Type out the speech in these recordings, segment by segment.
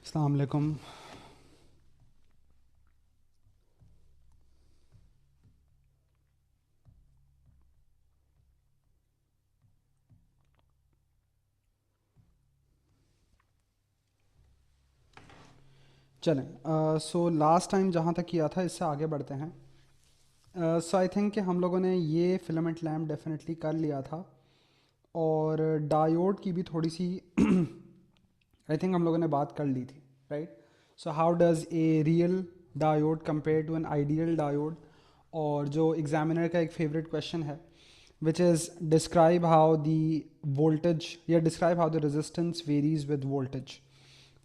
अस्सलाम वालेकुम। चलें, सो लास्ट टाइम जहाँ तक किया था इससे आगे बढ़ते हैं। सो आई थिंक कि हम लोगों ने ये फिलामेंट लैम्प डेफिनेटली कर लिया था, और डायोड की भी थोड़ी सी आई थिंक हम लोगों ने बात कर ली थी, right. So how does a real diode compare to an ideal diode, और जो एग्जामिनर का एक फेवरेट क्वेश्चन है which is describe how the voltage या describe how the resistance varies with voltage.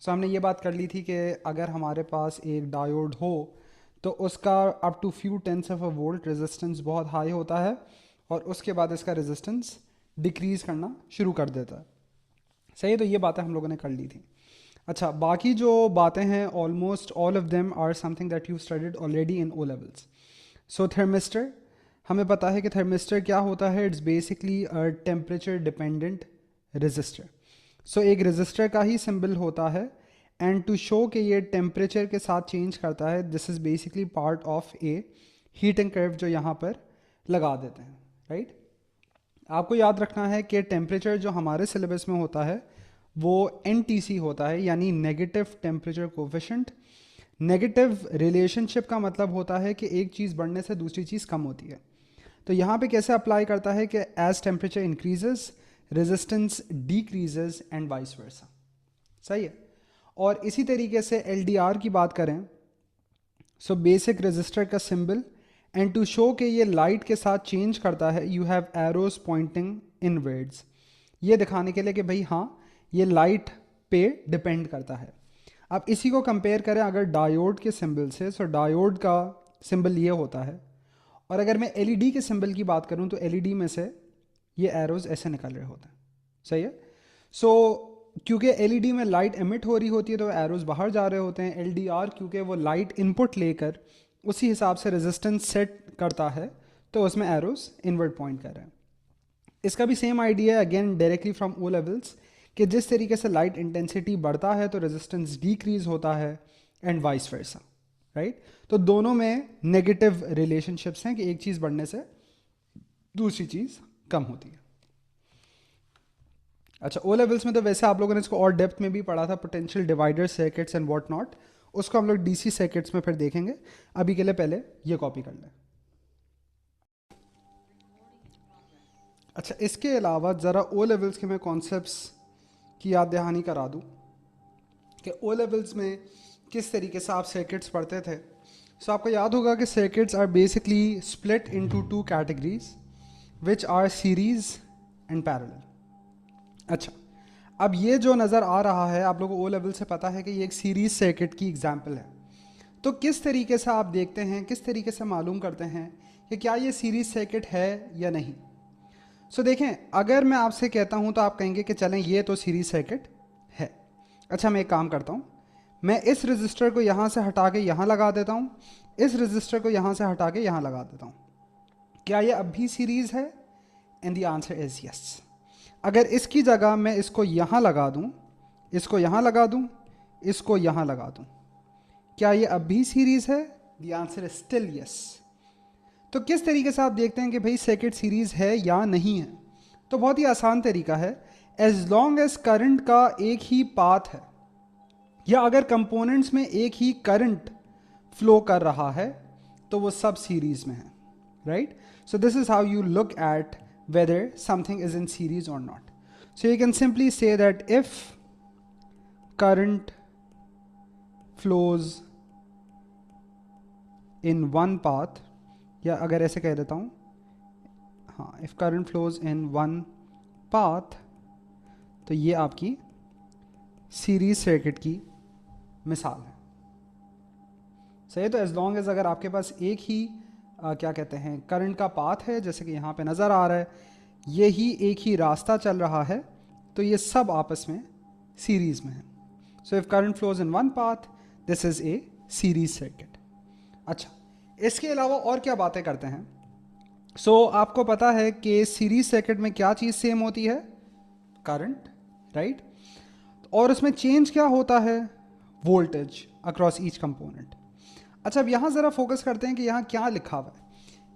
So हमने ये बात कर ली थी कि अगर हमारे पास एक डायोड हो तो उसका up to few tens of a volt resistance बहुत हाई होता है, और उसके बाद इसका रेजिस्टेंस डिक्रीज़ करना शुरू कर देता है। सही है, तो ये बातें हम लोगों ने कर ली थी। अच्छा, बाकी जो बातें हैं almost all of them are something that you studied already in O levels. So thermistor, हमें पता है कि थर्मिस्टर क्या होता है। It's basically a temperature dependent resistor. So एक रेजिस्टर का ही सिंबल होता है, एंड टू शो कि ये टेम्परेचर के साथ चेंज करता है, this is basically part of A heating curve जो यहाँ पर लगा देते हैं, राइट। आपको याद रखना है कि टेम्परेचर जो हमारे सिलेबस में होता है वो NTC होता है, यानी negative temperature coefficient. Negative relationship का मतलब होता है कि एक चीज़ बढ़ने से दूसरी चीज़ कम होती है। तो यहाँ पे कैसे अप्लाई करता है कि as temperature increases resistance decreases and vice versa. सही है। और इसी तरीके से LDR की बात करें, सो बेसिक रेजिस्टर का सिंबल, एंड टू शो कि ये लाइट के साथ चेंज करता है you have arrows pointing inwards. ये दिखाने के लिए कि भाई हाँ, ये लाइट पे डिपेंड करता है। अब इसी को कंपेयर करें अगर डायोड के सिंबल से, सो डायोड का सिंबल ये होता है, और अगर मैं LED के सिंबल की बात करूं तो LED में से ये एरोज ऐसे निकल रहे होते हैं। सही है। सो क्योंकि LED में लाइट एमिट हो रही होती है तो एरोज बाहर जा रहे होते हैं। LDR क्योंकि वो लाइट इनपुट लेकर उसी हिसाब से रेजिस्टेंस सेट करता है, तो उसमें एरोज इनवर्ट पॉइंट कर रहे हैं। इसका भी सेम आइडिया है, again directly from O levels, कि जिस तरीके से लाइट इंटेंसिटी बढ़ता है तो रेजिस्टेंस डिक्रीज होता है, एंड वाइस वर्सा, राइट। तो दोनों में नेगेटिव रिलेशनशिप्स हैं कि एक चीज़ बढ़ने से दूसरी चीज़ कम होती है। अच्छा, ओ लेवल्स में तो वैसे आप लोगों ने इसको और डेप्थ में भी पढ़ा था, potential divider circuits and what not. उसको हम लोग DC सर्किट्स में फिर देखेंगे। अभी के लिए पहले ये कॉपी कर लें। अच्छा, इसके अलावा ज़रा ओ लेवल्स के मैं कॉन्सेप्ट्स की याद दहानी करा दूँ कि ओ लेवल्स में किस तरीके से आप सर्किट्स पढ़ते थे। सो आपको याद होगा कि circuits are basically split into two categories which are series and parallel. अच्छा, अब ये जो नज़र आ रहा है आप लोगों को ओ लेवल से पता है कि ये एक सीरीज सर्किट की एग्जाम्पल है। तो किस तरीके से आप देखते हैं, किस तरीके से मालूम करते हैं कि क्या ये सीरीज सर्किट है या नहीं। सो देखें, अगर मैं आपसे कहता हूं तो आप कहेंगे कि चलें ये तो सीरीज सर्किट है। अच्छा, मैं एक काम करता हूं, मैं इस रजिस्टर को यहां से हटा के यहां लगा देता हूं, इस रजिस्टर को यहां से हटा के यहां लगा देता हूं। क्या ये अब भी सीरीज है? And the answer is yes. अगर इसकी जगह मैं इसको यहां लगा दूं, इसको यहां लगा दूं, इसको यहां लगा दूं, क्या ये अब भी सीरीज है? The answer is still yes. तो किस तरीके से आप देखते हैं कि भाई सर्किट सीरीज है या नहीं है? तो बहुत ही आसान तरीका है, एज लॉन्ग एज करंट का एक ही पाथ है, या अगर कंपोनेंट्स में एक ही करंट फ्लो कर रहा है तो वो सब सीरीज में है, right. So this is how you look at whether something is in series और not. So you can simply say that if current flows in one path, या अगर ऐसे कह देता हूँ, हाँ, if current flows in one path, तो ये आपकी सीरीज सर्किट की मिसाल है। सही है। तो एज लॉन्ग एज अगर आपके पास एक ही क्या कहते हैं करंट का पाथ है, जैसे कि यहाँ पे नज़र आ रहा है, ये ही एक ही रास्ता चल रहा है, तो ये सब आपस में सीरीज में है। So if current flows in one path, this is a series circuit. अच्छा, इसके अलावा और क्या बातें करते हैं? सो आपको पता है कि सीरीज सर्किट में क्या चीज़ सेम होती है? Current, right. और उसमें चेंज क्या होता है? Voltage across each component. अच्छा, अब यहाँ ज़रा फोकस करते हैं कि यहाँ क्या लिखा हुआ है।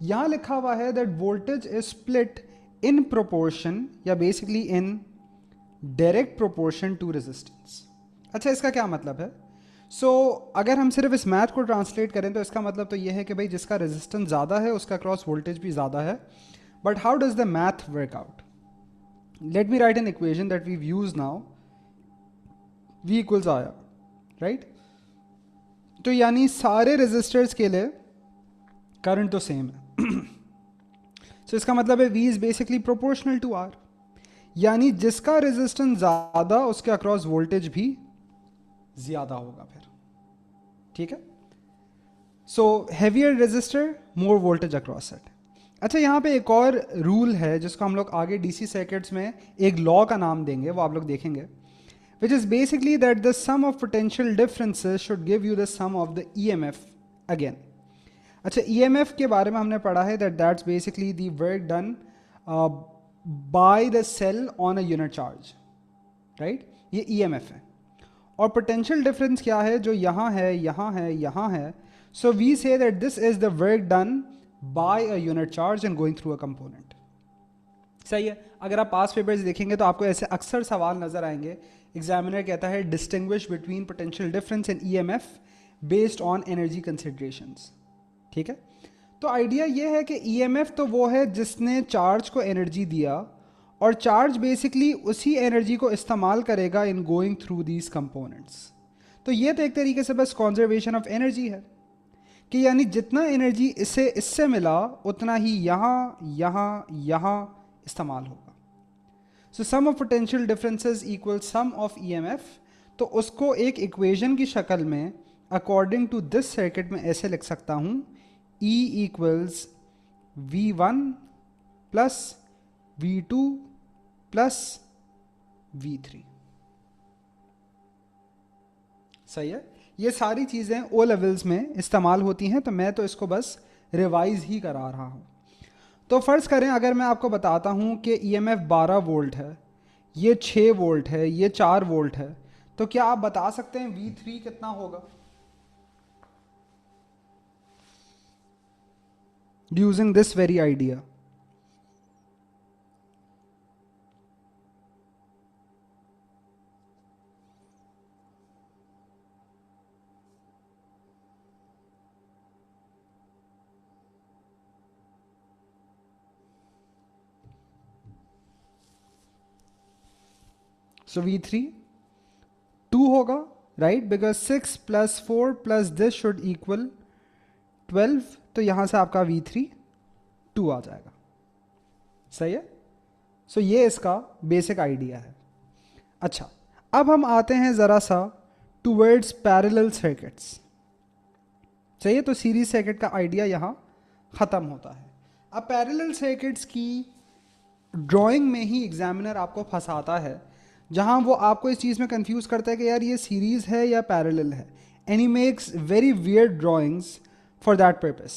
यहाँ लिखा हुआ है that voltage is split in proportion या basically in direct proportion to resistance. अच्छा, इसका क्या मतलब है? अगर हम सिर्फ इस मैथ को ट्रांसलेट करें तो इसका मतलब तो ये है कि भाई जिसका रेजिस्टेंस ज़्यादा है उसका क्रॉस वोल्टेज भी ज़्यादा है। But how does the math work out? Let me write an equation that we use now, V equals I R, right? तो यानी सारे रेजिस्टर्स के लिए करंट तो सेम है। इसका मतलब है V is basically proportional to R, यानी जिसका रेजिस्टेंस ज़्यादा उसके अक्रॉस वोल्टेज भी ज़्यादा होगा फिर, ठीक है? Heavier resistor more voltage across it. अच्छा, यहाँ पे एक और रूल है जिसको हम लोग आगे डीसी सर्किट्स में एक लॉ का नाम देंगे, वो आप लोग देखेंगे, which is basically that the sum of potential differences should give you the sum of the EMF again. अच्छा, EMF के बारे में हमने पढ़ा है that that's basically the work done by the cell on a unit charge, right? ये EMF है। और potential difference क्या है? जो यहाँ है, यहाँ है, यहाँ है। So we say that this is the work done by a unit charge and going through a component. सही है। अगर आप पास पेपर्स देखेंगे तो आपको ऐसे अक्सर सवाल नजर आएंगे। एग्जामिनर कहता है distinguish between potential difference and EMF based on energy considerations, ठीक है? तो आइडिया ये है कि ईएमएफ तो वो है जिसने चार्ज को एनर्जी दिया और चार्ज बेसिकली उसी एनर्जी को इस्तेमाल करेगा in going through these components. तो ये तो एक तरीके से बस कॉन्जर्वेशन ऑफ एनर्जी है कि यानी जितना एनर्जी इससे मिला उतना ही यहाँ यहाँ यहाँ इस्तेमाल होगा। So sum of potential differences equal sum of EMF. तो उसको एक इक्वेशन की शक्ल में अकॉर्डिंग टू दिस सर्किट में ऐसे लिख सकता हूँ, E equals V1 plus V2 plus V3। सही है? ये सारी चीज़ें ओ लेवल्स में इस्तेमाल होती हैं, तो मैं तो इसको बस रिवाइज ही करा रहा हूँ। तो फ़र्ज़ करें अगर मैं आपको बताता हूँ कि EMF 12 वोल्ट है, ये 6 वोल्ट है, ये 4 वोल्ट है, तो क्या आप बता सकते हैं V3 कितना होगा? Using this very idea. So V3 2 होगा, right? Because 6 plus 4 plus this should equal 12, तो यहां से आपका V3 2 आ जाएगा। सही है? सो ये इसका बेसिक आइडिया है। अच्छा, अब हम आते हैं ज़रा सा टूवर्ड्स पैरेलल सर्किट्स। सही है? तो सीरीज सर्किट का आइडिया यहाँ ख़त्म होता है। अब पैरेलल सर्किट्स की ड्राइंग में ही एग्जामिनर आपको फंसाता है, जहाँ वो आपको इस चीज़ में कंफ्यूज करता है कि यार ये सीरीज़ है या पैरेलल है, and he makes very weird drawings for that purpose.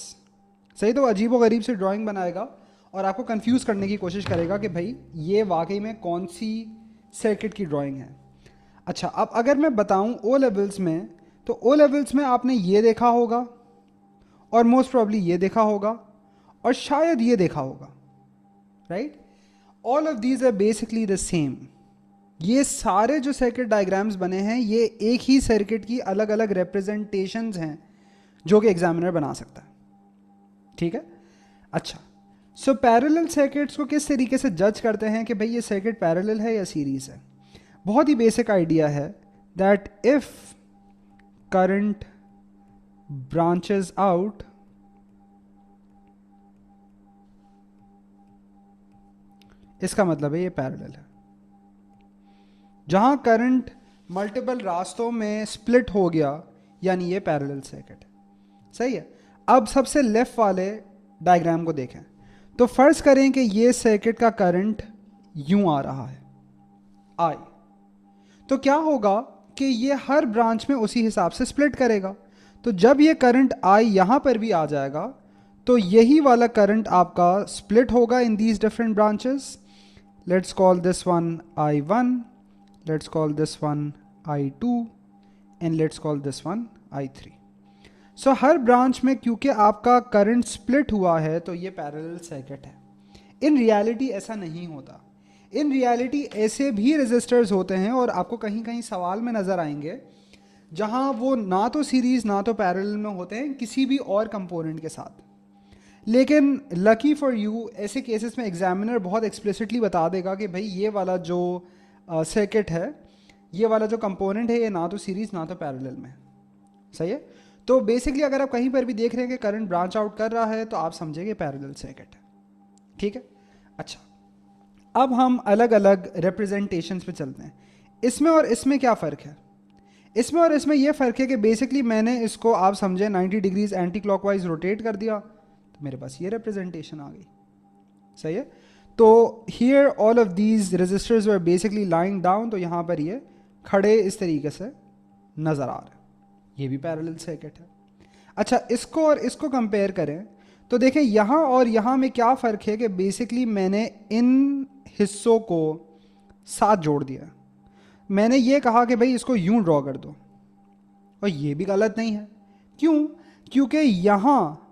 सही? तो अजीब व गरीब से ड्राइंग बनाएगा और आपको कंफ्यूज करने की कोशिश करेगा कि भाई ये वाकई में कौन सी सर्किट की ड्राइंग है। अच्छा, अब अगर मैं बताऊं ओ लेवल्स में, तो ओ लेवल्स में आपने ये देखा होगा और मोस्ट प्रॉब्ली ये देखा होगा और शायद ये देखा होगा, right? All of these are basically the same. ये सारे जो सर्किट डायग्राम्स बने हैं ये एक ही सर्किट की अलग अलग रिप्रेजेंटेशंस हैं जो कि एग्जामिनर बना सकता है, ठीक है? अच्छा, सो पैरेलल सर्किट्स को किस तरीके से जज करते हैं कि भाई ये सर्किट पैरेलल है या सीरीज है? बहुत ही बेसिक आइडिया है that if current branches out, इसका मतलब है ये पैरेलल है। जहां करंट मल्टीपल रास्तों में स्प्लिट हो गया यानी ये पैरेलल सर्किट है। सही है? अब सबसे लेफ्ट वाले डायग्राम को देखें तो फर्ज करें कि ये सर्किट का करंट यूं आ रहा है I, तो क्या होगा कि ये हर ब्रांच में उसी हिसाब से स्प्लिट करेगा। तो जब ये करंट I यहां पर भी आ जाएगा तो यही वाला करंट आपका स्प्लिट होगा in these different branches. Let's call this one I1, let's call this one I2, and let's call this one I3। So her branch में क्योंकि आपका करंट स्प्लिट हुआ है तो ये पैरेलल सर्किट है। इन रियलिटी ऐसा नहीं होता। इन रियलिटी ऐसे भी रेजिस्टर्स होते हैं और आपको कहीं कहीं सवाल में नज़र आएंगे जहां वो ना तो सीरीज ना तो पैरेलल में होते हैं किसी भी और कंपोनेंट के साथ। लेकिन लकी फॉर यू ऐसे केसेस में एग्जामिनर बहुत एक्सप्लिसिटली बता देगा कि भाई ये वाला जो सर्किट है, ये वाला जो कंपोनेंट है, ये ना तो सीरीज ना तो पैरेलल में। सही है। तो बेसिकली अगर आप कहीं पर भी देख रहे हैं कि करंट ब्रांच आउट कर रहा है तो आप समझेंगे पैरेलल सर्किट है। ठीक है। अच्छा, अब हम अलग अलग रिप्रेजेंटेशंस पे चलते हैं। इसमें और इसमें क्या फ़र्क है? इसमें और इसमें यह फ़र्क है कि बेसिकली मैंने इसको आप समझे 90 डिग्रीज एंटी क्लॉकवाइज रोटेट कर दिया तो मेरे पास ये रिप्रेजेंटेशन आ गई। सही है। तो here all of these resistors were basically lying down, तो यहाँ पर ये खड़े इस तरीके से नज़र आ रहे हैं। ये भी पैरेलल सर्किट है। अच्छा, इसको और इसको कंपेयर करें तो देखें यहाँ और यहाँ में क्या फ़र्क है कि बेसिकली मैंने इन हिस्सों को साथ जोड़ दिया। मैंने ये कहा कि भाई इसको यूं ड्रॉ कर दो, और ये भी गलत नहीं है। क्यों? क्योंकि यहाँ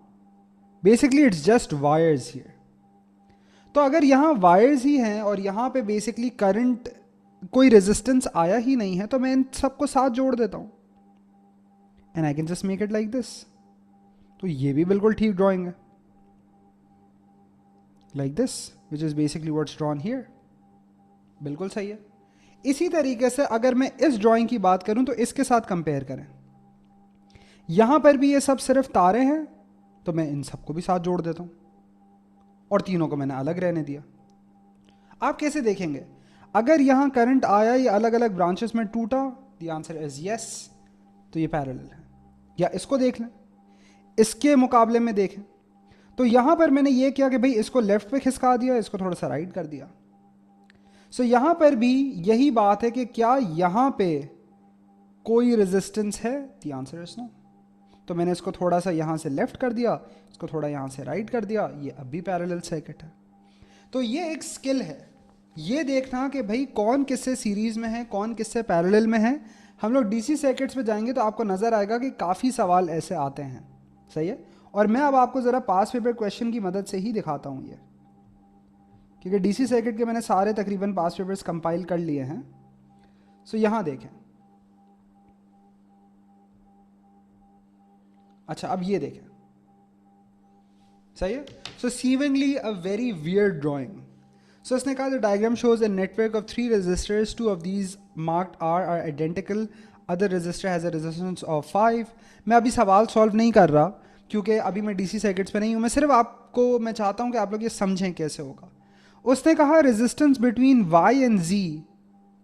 basically it's just wires here. तो अगर यहाँ वायर्स ही हैं और यहाँ पे बेसिकली करंट कोई रेजिस्टेंस आया ही नहीं है तो मैं इन सबको साथ जोड़ देता हूँ and I can just make it like this. तो ये भी बिल्कुल ठीक ड्राइंग है, like this which is basically what's drawn here. बिल्कुल सही है। इसी तरीके से अगर मैं इस ड्राइंग की बात करूं तो इसके साथ कंपेयर करें, यहां पर भी ये सब सिर्फ तारे हैं तो मैं इन सबको भी साथ जोड़ देता हूं और तीनों को मैंने अलग रहने दिया। आप कैसे देखेंगे? अगर यहां करंट आया, ये अलग अलग ब्रांचेस में टूटा, द आंसर इज यस, तो ये पैरेलल है। या इसको देख लें, इसके मुकाबले में देखें तो यहां पर मैंने ये किया कि भाई इसको लेफ्ट पे खिसका दिया, इसको थोड़ा सा राइट कर दिया। सो यहां पर भी यही बात है कि क्या यहां पे कोई रेजिस्टेंस है? The answer is no. तो मैंने इसको थोड़ा सा यहां से लेफ्ट कर दिया, इसको थोड़ा यहां से राइट कर दिया, ये अब भी पैरेलल सर्किट है। तो ये एक स्किल है, ये देखना कि भाई कौन किससे सीरीज में है, कौन किससे पैरेलल में है। हम लोग डीसी सर्किट्स पे जाएंगे तो आपको नजर आएगा कि काफी सवाल ऐसे आते हैं। सही है। और मैं अब आपको जरा पास पेपर क्वेश्चन की मदद से ही दिखाता हूं ये, क्योंकि डीसी सर्किट के मैंने सारे तकरीबन पास पेपर्स कंपाइल कर लिए हैं। सो यहां देखें। अच्छा, अब ये देखें। सही है। So seemingly a very weird drawing. So इसने कहा the diagram shows a network of 3 resistors, 2 of these marked are identical, other resistor has a resistance of 5। मैं अभी सवाल सॉल्व नहीं कर रहा क्योंकि अभी मैं डीसी सर्किट्स पे नहीं हूं। मैं सिर्फ आपको, मैं चाहता हूं कि आप लोग ये समझें कैसे होगा। उसने कहा resistance between Y and G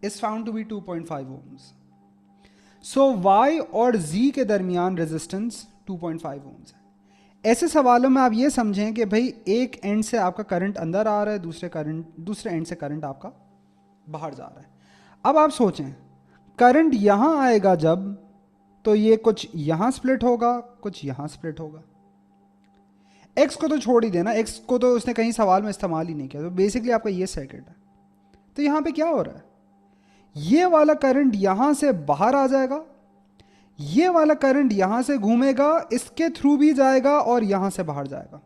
is found to be 2.5 ohms. So Y और जी के दरमियान रेजिस्टेंस 2.5 ओम्स है। ऐसे सवालों में आप ये समझें कि भाई एक एंड से आपका करंट अंदर आ रहा है, दूसरे एंड से करंट आपका बाहर जा रहा है। अब आप सोचें, करंट यहां आएगा जब, तो ये कुछ यहां स्प्लिट होगा, कुछ यहां स्प्लिट होगा। एक्स को तो छोड़ ही देना, एक्स को तो उसने कहीं सवाल में इस्तेमाल ही नहीं किया। तो बेसिकली आपका ये सर्किट है। तो यहां पे क्या हो रहा है? ये वाला करंट यहां से बाहर आ जाएगा, ये वाला करंट यहां से घूमेगा, इसके थ्रू भी जाएगा और यहां से बाहर जाएगा।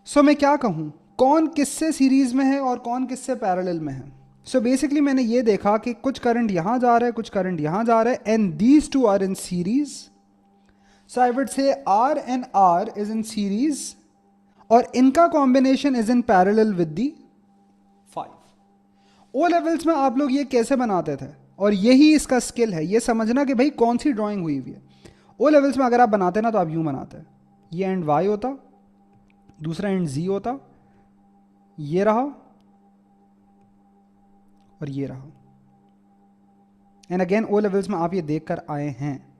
सो मैं क्या कहूं, कौन किससे सीरीज में है और कौन किससे पैरेलल में है? सो बेसिकली मैंने ये देखा कि कुछ करंट यहां जा रहा है, कुछ करंट यहां जा रहा है, and these two are in series. So I would say R and R is in series और इनका combination is in parallel with the 5। O levels में आप लोग ये कैसे बनाते थे, और यही इसका स्किल है, ये समझना कि भाई कौन सी ड्राइंग हुई हुई है। ओ लेवल्स में अगर आप बनाते ना तो आप यूं बनाते, ये एंड Y होता, दूसरा एंड Z होता, ये रहा और ये रहा। एंड अगेन ओ लेवल्स में आप ये देख कर आए हैं।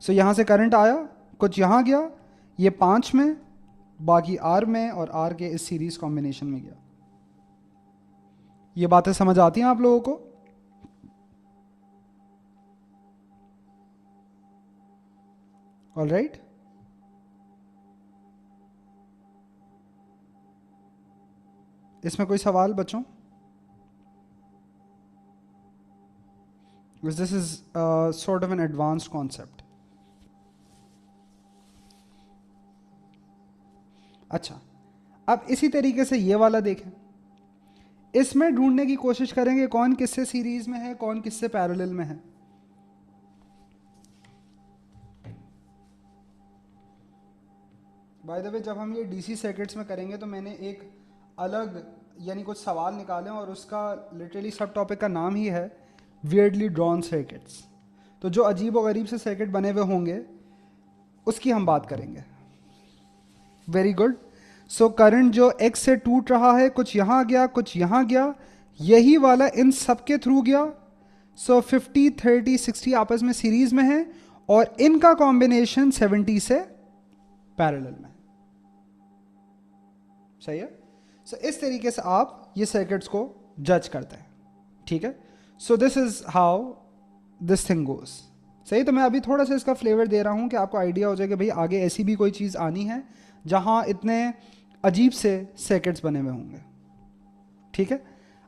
सो यहां से करंट आया, कुछ यहां गया, ये 5 में, बाकी R में, और R के इस सीरीज कॉम्बिनेशन में गया। ये बातें समझ आती हैं आप लोगों को? All right. इसमें कोई सवाल बच्चों? because this is sort of an advanced concept. अच्छा, अब इसी तरीके से ये वाला देखें, इसमें ढूंढने की कोशिश करेंगे कौन किससे सीरीज में है, कौन किससे पैरेलल में है. बाय द वे, जब हम ये डीसी सर्किट्स में करेंगे तो मैंने एक अलग यानी कुछ सवाल निकाले और उसका लिटरली सब टॉपिक का नाम ही है वियर्डली ड्रॉन सर्किट्स. तो जो अजीब व गरीब से सर्किट बने हुए होंगे उसकी हम बात करेंगे. Very good. सो करंट जो एक्स से टूट रहा है, कुछ यहाँ गया कुछ यहाँ गया, यही वाला इन सब के थ्रू गया. सो 50 30 60 आपस में सीरीज में है और इनका कॉम्बिनेशन 70 से पैरेलल में. सही है. सो इस तरीके से आप ये सर्किट्स को जज करते हैं. ठीक है. सो this is how this thing goes. सही. तो मैं अभी थोड़ा सा इसका फ्लेवर दे रहा हूं कि आपको आइडिया हो जाए कि भाई आगे ऐसी भी कोई चीज़ आनी है जहां इतने अजीब से सर्किट्स बने हुए होंगे. ठीक है.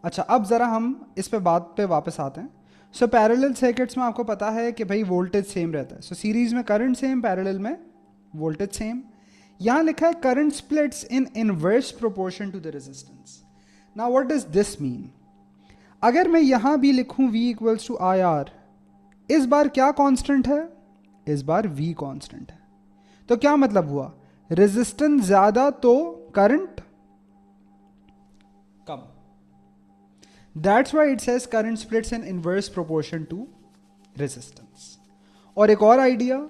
अच्छा, अब ज़रा हम इस पे बात पे वापस आते हैं. सो पैरेलल सर्किट्स में आपको पता है कि भाई वोल्टेज सेम रहता है. सो सीरीज में करंट सेम, पैरेलल में वोल्टेज सेम. यहां लिखा है current splits in inverse proportion to the resistance. Now what does this mean? अगर मैं यहां भी लिखूं V equals to I R, इस बार क्या कांस्टेंट है? इस बार V कांस्टेंट है. तो क्या मतलब हुआ? रेजिस्टेंस ज्यादा तो करंट कम. That's why it says current splits in inverse proportion to resistance. और एक और आइडिया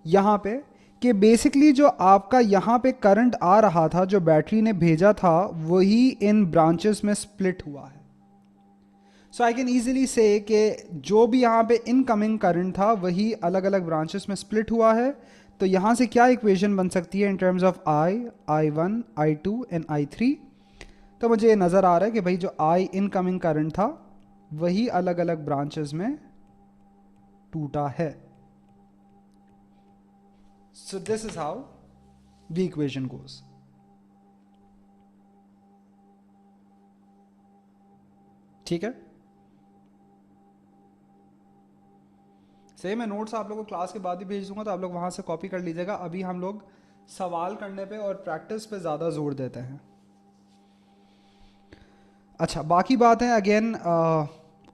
यहां पे कि बेसिकली जो आपका यहां पे करंट आ रहा था, जो बैटरी ने भेजा था, वही इन ब्रांचेस में स्प्लिट हुआ है. सो आई कैन ईजिली से कि जो भी यहाँ पे इनकमिंग करंट था वही अलग अलग ब्रांचेस में स्प्लिट हुआ है. तो यहाँ से क्या इक्वेशन बन सकती है in terms of I1, I2 and I3? तो मुझे ये नज़र आ रहा है कि भाई जो I इनकमिंग करंट था वही अलग अलग ब्रांचेस में टूटा है. सो this is how the equation goes. ठीक है. सही. मैं नोट्स आप लोगों को क्लास के बाद ही भेज दूंगा तो आप लोग वहाँ से कॉपी कर लीजिएगा. अभी हम लोग सवाल करने पे और प्रैक्टिस पे ज़्यादा जोर देते हैं. अच्छा, बाकी बात है अगेन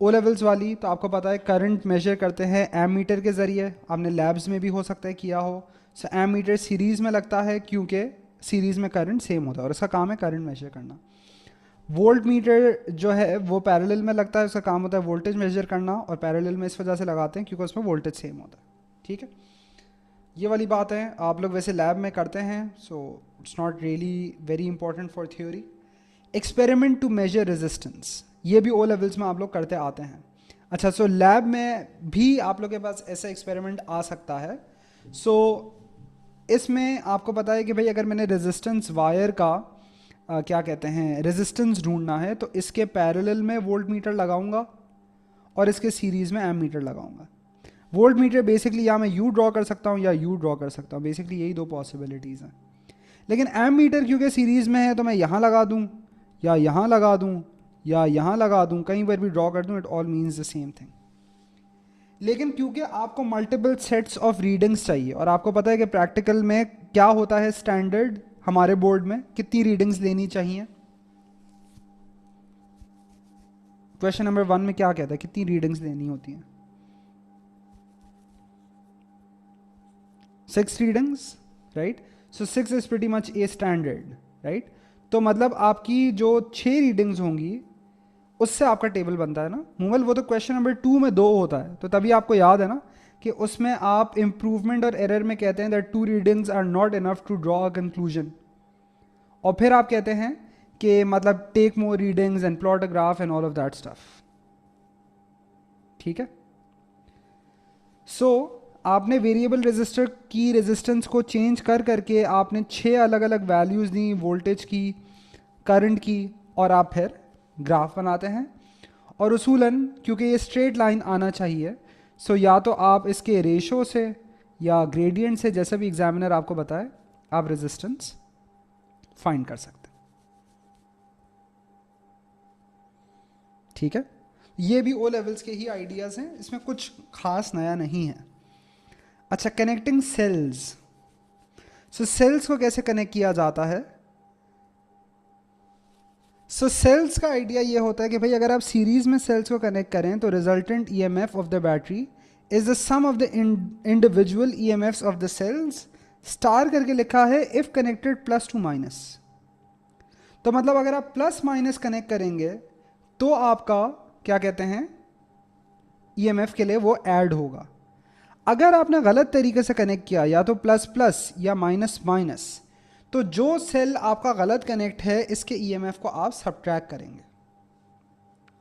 ओ लेवल्स वाली. तो आपको पता है करंट मेजर करते हैं एमीटर के ज़रिए. आपने लैब्स में भी हो सकता है किया हो. सो एमीटर सीरीज़ में लगता है क्योंकि सीरीज़ में करंट सेम होता है और इसका काम है करंट मेजर करना. वोल्ट मीटर जो है वो पैरेलल में लगता है, उसका काम होता है वोल्टेज मेजर करना, और पैरेलल में इस वजह से लगाते हैं क्योंकि उसमें वोल्टेज सेम होता है. ठीक है. ये वाली बात है आप लोग वैसे लैब में करते हैं. So it's not really very important for theory. Experiment to measure resistance, ये भी ओ लेवल्स में आप लोग करते आते हैं. अच्छा, सो लैब में भी आप लोग के पास ऐसा एक्सपेरिमेंट आ सकता है. सो इसमें आपको पता है कि भाई अगर मैंने रेजिस्टेंस वायर का क्या कहते हैं रेजिस्टेंस ढूंढना है तो इसके पैरेलल में वोल्ट मीटर लगाऊंगा और इसके सीरीज़ में एम मीटर लगाऊंगा. वोल्ट मीटर बेसिकली या मैं यू ड्रॉ कर सकता हूँ या यू ड्रॉ कर सकता हूँ. बेसिकली यही दो पॉसिबिलिटीज़ हैं. लेकिन एम मीटर क्योंकि सीरीज़ में है तो मैं यहाँ लगा दूँ या यहाँ लगा दूँ या यहाँ लगा दूँ, कहीं पर भी ड्रॉ कर दूँ, it all means the same thing. लेकिन क्योंकि आपको मल्टीपल सेट्स ऑफ रीडिंग्स चाहिए और आपको पता है कि प्रैक्टिकल में क्या होता है स्टैंडर्ड हमारे बोर्ड में कितनी रीडिंग्स लेनी चाहिए. क्वेश्चन नंबर 1 में क्या कहता है कितनी रीडिंग्स लेनी होती हैं? 6 readings, right. So 6 is pretty much a standard, right. तो मतलब आपकी जो 6 रीडिंग्स होंगी उससे आपका टेबल बनता है ना. मूवल वो तो क्वेश्चन नंबर 2 में 2 होता है. तो तभी आपको याद है ना कि उसमें आप इम्प्रूवमेंट और एरर में कहते हैं that 2 readings are not enough to draw a conclusion. और फिर आप कहते हैं कि मतलब take more readings and plot a graph and all of that stuff. ठीक है. सो आपने वेरिएबल रेजिस्टर की रेजिस्टेंस को चेंज कर करके आपने 6 अलग अलग वैल्यूज़ दी वोल्टेज की, करंट की, और आप फिर ग्राफ बनाते हैं. और उसूलन क्योंकि ये स्ट्रेट लाइन आना चाहिए, सो या तो आप इसके रेशो से या ग्रेडियंट से, जैसे भी एग्जामिनर आपको बताए, आप रेजिस्टेंस फाइंड कर सकते हैं. ठीक है. ये भी ओ लेवल्स के ही आइडियाज़ हैं, इसमें कुछ खास नया नहीं है। अच्छा, कनेक्टिंग सेल्स। सो सेल्स को कैसे कनेक्ट किया जाता है? सो सेल्स का आइडिया ये होता है कि भाई अगर आप सीरीज में सेल्स को कनेक्ट करें तो resultant EMF of the battery is the sum of the individual EMFs of the cells, star करके लिखा है, if connected plus to minus. तो मतलब अगर आप प्लस माइनस कनेक्ट करेंगे तो आपका क्या कहते हैं, ईएमएफ के लिए वो ऐड होगा। अगर आपने गलत तरीके से कनेक्ट किया, या तो प्लस प्लस या माइनस माइनस, तो जो सेल आपका गलत कनेक्ट है इसके ईएमएफ को आप सब्ट्रैक्ट करेंगे।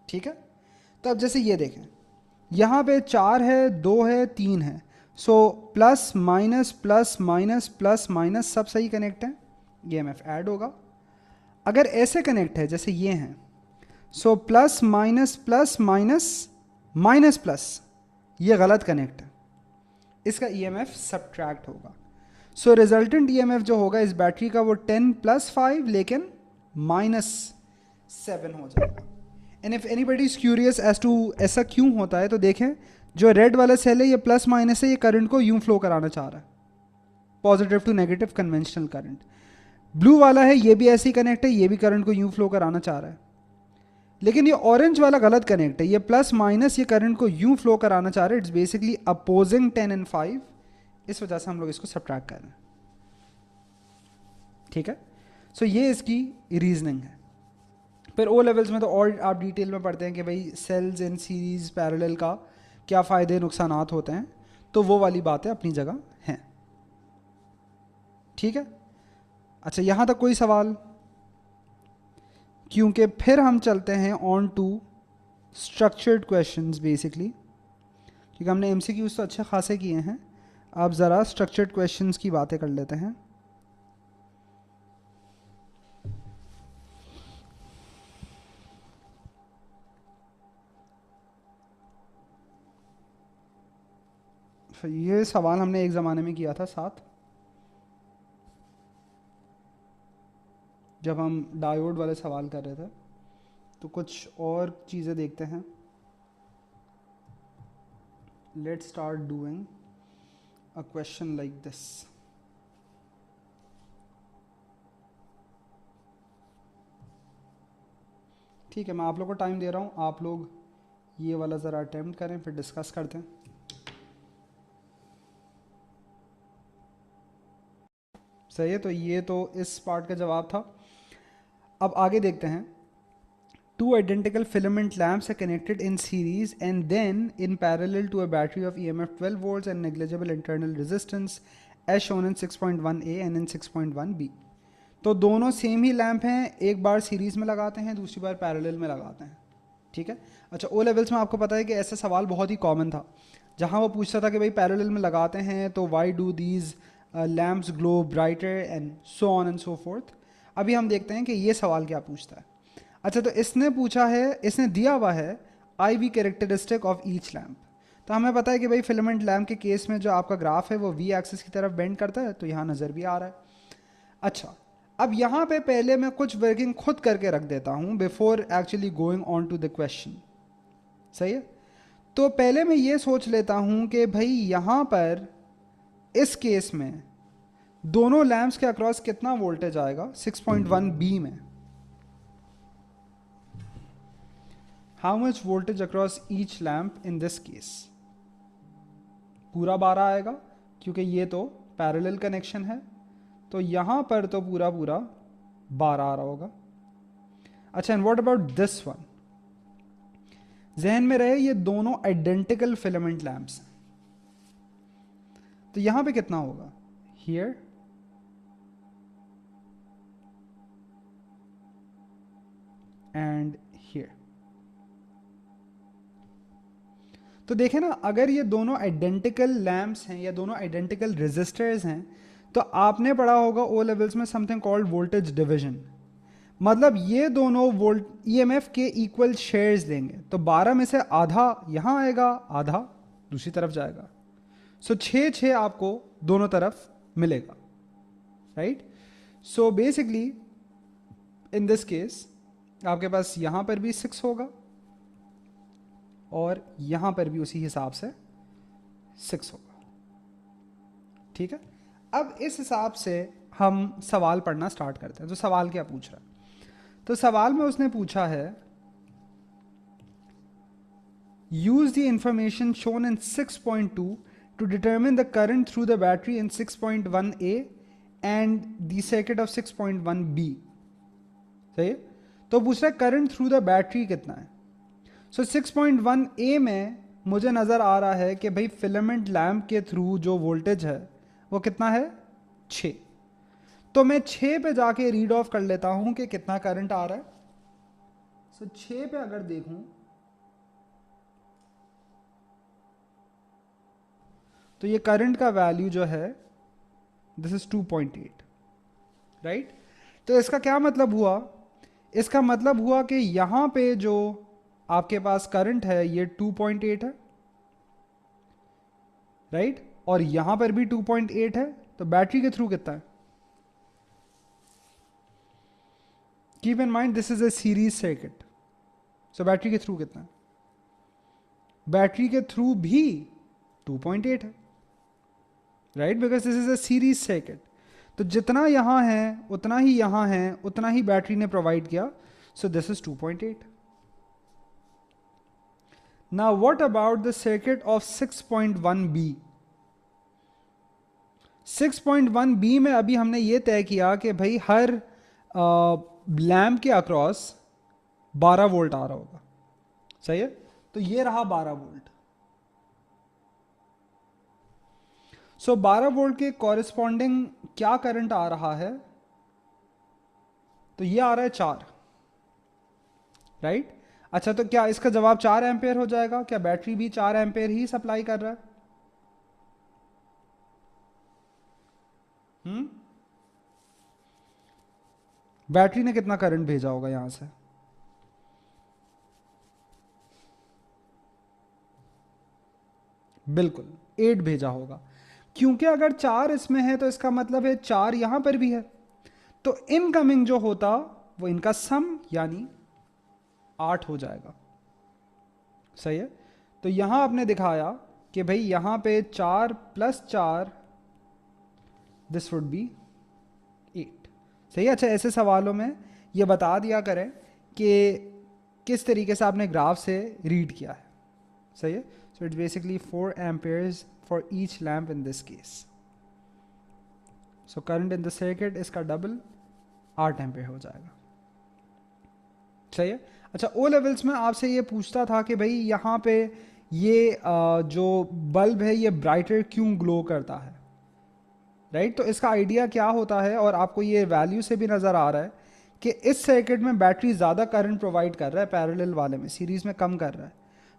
ठीक है, तो अब जैसे ये देखें, यहाँ पे 4 है, 2 है, 3 है, so plus minus plus minus plus minus सब सही कनेक्ट है, ईएमएफ ऐड होगा। अगर ऐसे कनेक्ट है जैसे ये हैं, so plus minus plus minus minus plus, ये गलत कनेक्ट है, इसका ईएमएफ सब्ट्रैक्ट होगा। सो रिजल्टेंट ईएमएफ जो होगा इस बैटरी का वो 10 + 5 लेकिन -7 हो जाएगा। And if anybody is curious as to ऐसा क्यों होता है, तो देखें जो रेड वाला सेल है ये प्लस माइनस है, ये करंट को यूं फ्लो कराना चाह रहा है, positive to negative conventional current. Blue वाला है ये भी ऐसे ही कनेक्ट है, ये भी करंट को यूं फ्लो कराना चाह रहा है। लेकिन ये ऑरेंज वाला गलत कनेक्ट है, ये प्लस माइनस ये करंट को यूं फ्लो कराना चाह रहा है, इट्स बेसिकली अपोजिंग 10 and 5, इस वजह से हम लोग इसको सब्ट्रैक्ट कर रहे हैं। ठीक है, सो ये इसकी रीजनिंग है। फिर ओ लेवल्स में तो और आप डिटेल में पढ़ते हैं कि भाई सेल्स इन सीरीज पैरेलल का क्या फ़ायदे नुकसानात होते हैं, तो वो वाली बातें अपनी जगह हैं। ठीक है, अच्छा यहाँ तक कोई सवाल? क्योंकि फिर हम चलते हैं on to structured questions basically, क्योंकि हमने एमसीक्यूज तो अच्छे खासे किए हैं, अब ज़रा स्ट्रक्चर्ड क्वेश्चंस की बातें कर लेते हैं। ये सवाल हमने एक ज़माने में किया था साथ, जब हम डायोड वाले सवाल कर रहे थे। तो कुछ और चीज़ें देखते हैं। Let's start doing a question like this. ठीक है, मैं आप लोग को टाइम दे रहा हूँ, आप लोग ये वाला ज़रा अटेम्प्ट करें, फिर डिस्कस करते हैं। सही है, तो ये तो इस पार्ट का जवाब था। अब आगे देखते हैं। Two identical filament lamps are connected in series and then in parallel to a battery of EMF 12 volts and negligible internal resistance as shown in 6.1a and in 6.1b। तो दोनों सेम ही lamp हैं, एक बार series में लगाते हैं, दूसरी बार parallel में लगाते हैं। ठीक है, अच्छा ओ लेवल्स में आपको पता है कि ऐसा सवाल बहुत ही कॉमन था, जहाँ वो पूछता था कि भाई पैरेलल में लगाते हैं तो why do these lamps glow brighter and so on and so fourth. अभी हम देखते हैं कि ये सवाल क्या पूछता है। अच्छा, तो इसने पूछा है, इसने दिया हुआ है I V characteristic of each lamp. तो हमें पता है कि भाई फिलामेंट लैम्प के केस में जो आपका ग्राफ है वो वी एक्सिस की तरफ बेंड करता है, तो यहाँ नज़र भी आ रहा है। अच्छा, अब यहाँ पे पहले मैं कुछ वर्किंग खुद करके रख देता हूँ before actually going on to the question. सही है, तो पहले मैं ये सोच लेता हूँ कि भाई यहाँ पर इस केस में दोनों लैम्प्स के अक्रॉस कितना वोल्टेज आएगा 6.1b में। How much voltage across each lamp in this case? पूरा 12 आएगा, क्योंकि ये तो पैरेलल कनेक्शन है, तो यहां पर तो पूरा पूरा 12 आ रहा होगा। अच्छा, and what about this one? जहन में रहे ये दोनों आइडेंटिकल फिलामेंट लैम्प्स हैं, तो यहां पे कितना होगा? Here and here. तो देखें ना, अगर ये दोनों आइडेंटिकल लैम्प्स हैं या दोनों आइडेंटिकल रेजिस्टर्स हैं, तो आपने पढ़ा होगा ओ लेवल्स में समथिंग कॉल्ड वोल्टेज डिवीजन। मतलब ये दोनों वोल्ट ईएमएफ के इक्वल शेयर्स लेंगे, तो 12 में से आधा यहाँ आएगा, आधा दूसरी तरफ जाएगा। सो 6 आपको दोनों तरफ मिलेगा, right? So basically in this case आपके पास यहाँ पर भी 6 होगा और यहाँ पर भी उसी हिसाब से 6 होगा। ठीक है, अब इस हिसाब से हम सवाल पढ़ना स्टार्ट करते हैं। तो सवाल क्या पूछ रहा है? तो सवाल में उसने पूछा है, use the information shown in 6.2 to determine the current through the battery in 6.1a and the circuit of 6.1b। सही है, तो पूछ रहा है करंट थ्रू द बैटरी कितना है। सो 6.1a में मुझे नज़र आ रहा है कि भाई फिलामेंट लैम्प के थ्रू जो वोल्टेज है वो कितना है, 6। तो मैं 6 पे जाके रीड ऑफ कर लेता हूं कि कितना करंट आ रहा है। सो 6 पे अगर देखूं तो ये करंट का वैल्यू जो है दिस इज 2.8, राइट। तो इसका क्या मतलब हुआ? इसका मतलब हुआ कि यहां पे जो आपके पास करंट है ये 2.8 है, राइट, और यहां पर भी 2.8 है। तो बैटरी के थ्रू कितना है? Keep in mind this is a series circuit. So battery के थ्रू कितना है? बैटरी के थ्रू भी 2.8 है, right, because this is a series circuit. तो जितना यहां है उतना ही यहां है, उतना ही बैटरी ने प्रोवाइड किया। सो this is 2.8। Now what about the circuit of 6.1b? 6.1b में अभी हमने ये तय किया कि भाई हर लैम्प के अक्रॉस 12 वोल्ट आ रहा होगा, सही है। तो ये रहा 12 वोल्ट। सो 12 वोल्ट के कॉरेस्पॉन्डिंग क्या करंट आ रहा है? तो ये आ रहा है 4, राइट। अच्छा, तो क्या इसका जवाब 4 एम्पेयर हो जाएगा? क्या बैटरी भी 4 एम्पेयर ही सप्लाई कर रहा है? बैटरी ने कितना करंट भेजा होगा यहां से? बिल्कुल 8 भेजा होगा, क्योंकि अगर 4 इसमें है तो इसका मतलब है 4 यहां पर भी है। तो इनकमिंग जो होता वो इनका सम यानी 8 हो जाएगा, सही है। तो यहां आपने दिखाया कि भाई यहां पे 4 + 4 दिस वुड बी 8, सही है। अच्छा, ऐसे सवालों में ये बता दिया करें कि किस तरीके से आपने ग्राफ से रीड किया है, सही है। So it's basically 4 Ampere's for each lamp in this case. So current in the circuit इसका डबल 8 एम्पेयर हो जाएगा, सही है। अच्छा, ओ लेवल्स में आपसे ये पूछता था कि भाई यहाँ पे ये जो बल्ब है ये ब्राइटर क्यों ग्लो करता है, राइट। तो इसका आइडिया क्या होता है, और आपको ये वैल्यू से भी नज़र आ रहा है कि इस सर्किट में बैटरी ज़्यादा करंट प्रोवाइड कर रहा है, पैरेलल वाले में सीरीज़ में कम कर रहा है।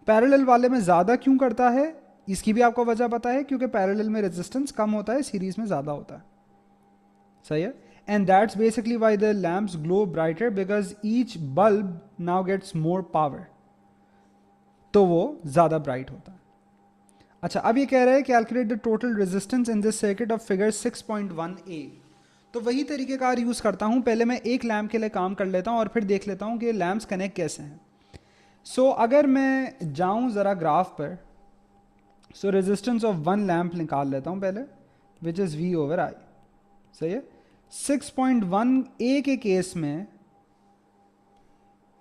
पैरेलल वाले में ज़्यादा क्यों करता है, इसकी भी आपको वजह पता है, क्योंकि पैरेलल में रेजिस्टेंस कम होता है, सीरीज़ में ज़्यादा होता है, सही है। And that's basically why the lamps glow brighter, because each bulb now gets more power, तो वो ज़्यादा ब्राइट होता है। अच्छा, अब ये कह रहे हैं calculate the total resistance in this circuit of figure 6.1a। तो वही तरीक़ेकार यूज़ करता हूँ, पहले मैं एक लैम्प के लिए काम कर लेता हूँ और फिर देख लेता हूँ कि लैम्प्स कनेक्ट कैसे हैं। सो अगर मैं जाऊँ ज़रा ग्राफ पर, सो रेजिस्टेंस ऑफ वन लैम्प निकाल लेता हूँ पहले, विच इज़ V/I, सही है। 6.1a के केस में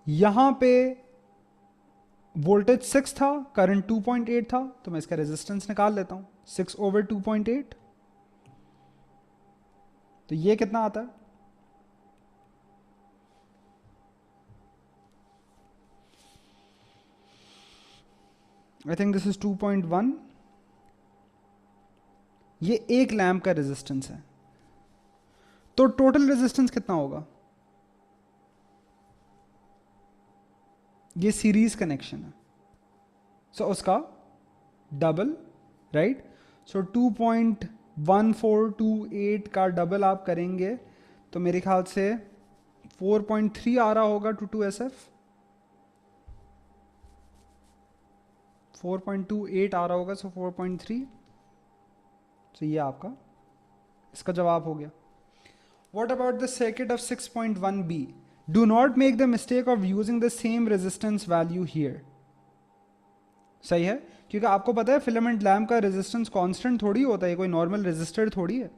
यहां पे वोल्टेज 6 था, करंट 2.8 था, तो मैं इसका रेजिस्टेंस निकाल लेता हूं, 6/2.8। तो ये कितना आता है? I think this is 2.1। ये एक लैम्प का रेजिस्टेंस है, तो टोटल रेजिस्टेंस कितना होगा? ये सीरीज कनेक्शन है, सो उसका डबल, राइट। सो 2.1428 का डबल आप करेंगे तो मेरे ख्याल से 4.3 आ रहा होगा टू 2SF, 4.28 आ रहा होगा, सो 4.3। तो ये आपका इसका जवाब हो गया। What about the circuit of 6.1b? Do not make the mistake of using the same resistance value here. सही है, क्योंकि आपको पता है फिलामेंट लैम्प का रेजिस्टेंस कांस्टेंट थोड़ी होता है, कोई नॉर्मल रेजिस्टर थोड़ी है।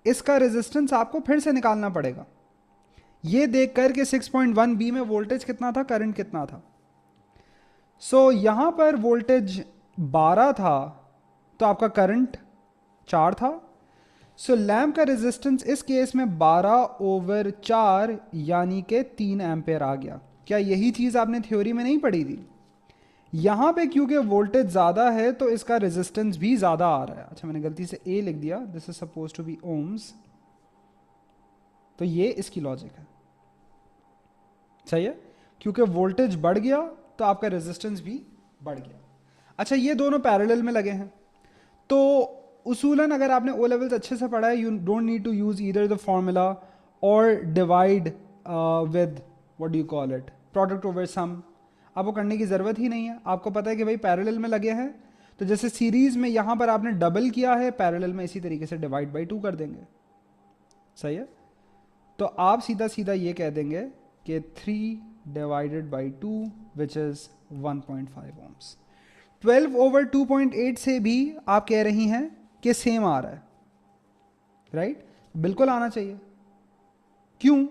इसका रेजिस्टेंस आपको फिर से निकालना पड़ेगा, ये देख कर के 6.1 बी में वोल्टेज कितना था, करंट कितना था। सो यहां पर वोल्टेज 12 था तो आपका करंट 4 था। सो लैम्प का रेजिस्टेंस इस केस में 12/4 यानी कि 3 एम्पेयर आ गया। क्या यही चीज़ आपने थ्योरी में नहीं पढ़ी थी? यहां पे क्योंकि वोल्टेज ज़्यादा है तो इसका रेजिस्टेंस भी ज़्यादा आ रहा है। अच्छा मैंने गलती से ए लिख दिया, this is suppose to be ohms, तो ये इसकी लॉजिक है। सही है, क्योंकि वोल्टेज बढ़ गया तो आपका रेजिस्टेंस भी बढ़ गया। अच्छा ये दोनों पैरेलल में लगे हैं, तो उसूलन अगर आपने ओ लेवल्स अच्छे से पढ़ा है, you don't need to use either the formula और divide with what do you call it, product over sum, आपको करने की ज़रूरत ही नहीं है। आपको पता है कि भाई पैरेलल में लगे हैं, तो जैसे सीरीज में यहाँ पर आपने डबल किया है, पैरेलल में इसी तरीके से डिवाइड बाई 2 कर देंगे। सही है, तो आप सीधा सीधा ये कह देंगे कि 3 divided by 2 which is 1.5 ohms. 12/2.8 से भी आप कह रही हैं कि सेम आ रहा है, राइट? बिल्कुल आना चाहिए। क्यों?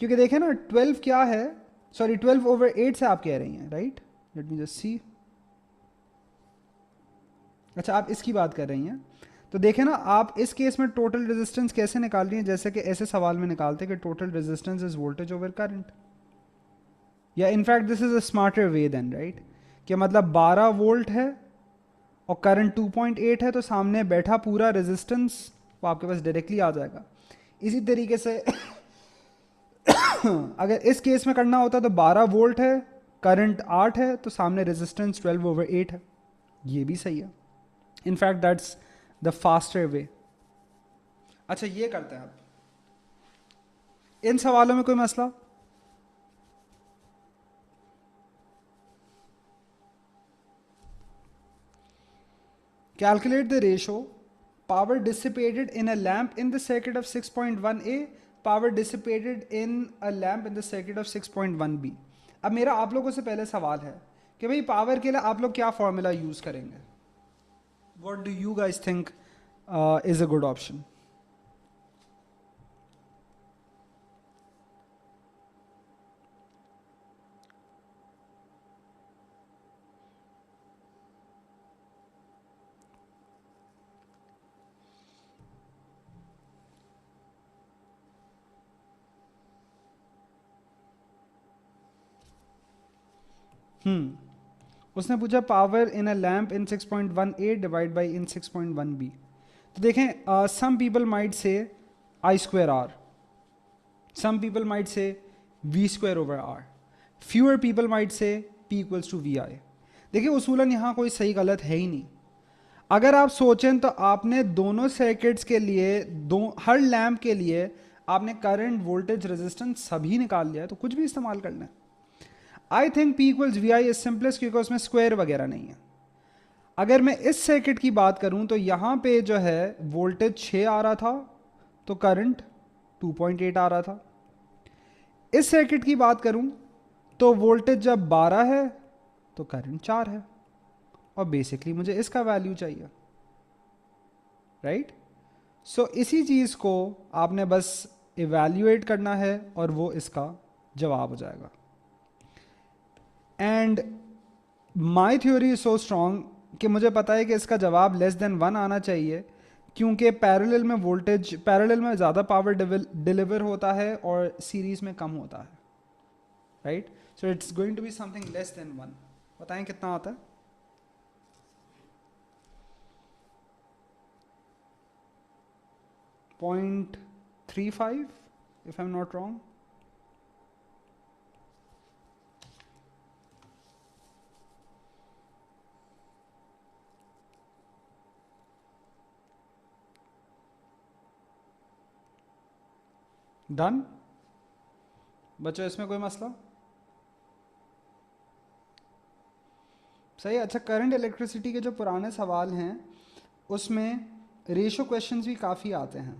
क्योंकि देखें ना 12 क्या है, सॉरी 12/8 से आप कह रही हैं, right? Let me just see. अच्छा आप इसकी बात कर रही हैं, तो देखें ना आप इस केस में टोटल रेजिस्टेंस कैसे निकाल रही हैं, जैसे कि ऐसे सवाल में निकालते हैं कि total resistance is voltage over current, या in fact this is a smarter way then, right? कि मतलब 12 वोल्ट है और करंट 2.8 है, तो सामने बैठा पूरा रेजिस्टेंस वो आपके पास डायरेक्टली आ जाएगा। इसी तरीके से अगर इस केस में करना होता तो 12 वोल्ट है, करंट 8 है, तो सामने रेजिस्टेंस 12/8 है। ये भी सही है, in fact that's the faster way. अच्छा ये करते हैं आप, इन सवालों में कोई मसला? Calculate the ratio power dissipated in a lamp in the circuit of 6.1A, power dissipated in a lamp in the circuit of 6.1B। अब मेरा आप लोगों से पहले सवाल है कि भाई पावर के लिए आप लोग क्या फॉर्मूला यूज करेंगे? What do you guys think is a good option? उसने पूछा power in a lamp in 6.1A divide by in 6.1B। तो देखें some people might say I²R, some people might say V²/R, fewer people might say P equals to VI। देखिए उसूलन यहाँ कोई सही गलत है ही नहीं। अगर आप सोचें तो आपने दोनों सर्किट्स के लिए, हर लैम्प के लिए आपने करंट, वोल्टेज, रेजिस्टेंस सभी निकाल लिया है, तो कुछ भी इस्तेमाल करना है। I think P equals VI is simplest, क्योंकि उसमें स्क्वायर वगैरह नहीं है। अगर मैं इस सर्किट की बात करूं तो यहाँ पे जो है वोल्टेज 6 आ रहा था तो करंट 2.8 आ रहा था। इस सर्किट की बात करूं तो वोल्टेज जब 12 है तो करंट 4 है, और बेसिकली मुझे इसका वैल्यू चाहिए, राइट? सो इसी चीज़ को आपने बस इवैल्यूएट करना है और वो इसका जवाब हो जाएगा। And my theory is so strong कि मुझे पता है कि इसका जवाब लेस देन 1 आना चाहिए, क्योंकि पैरेलल में वोल्टेज, पैरेलल में ज़्यादा पावर डिलीवर होता है और सीरीज में कम होता है, right? So it's going to be something less than 1। बताएं कितना आता है? .35 if I'm not wrong। Done बच्चों, इसमें कोई मसला? सही। अच्छा करंट इलेक्ट्रिसिटी के जो पुराने सवाल हैं उसमें रेशो क्वेश्चंस भी काफ़ी आते हैं,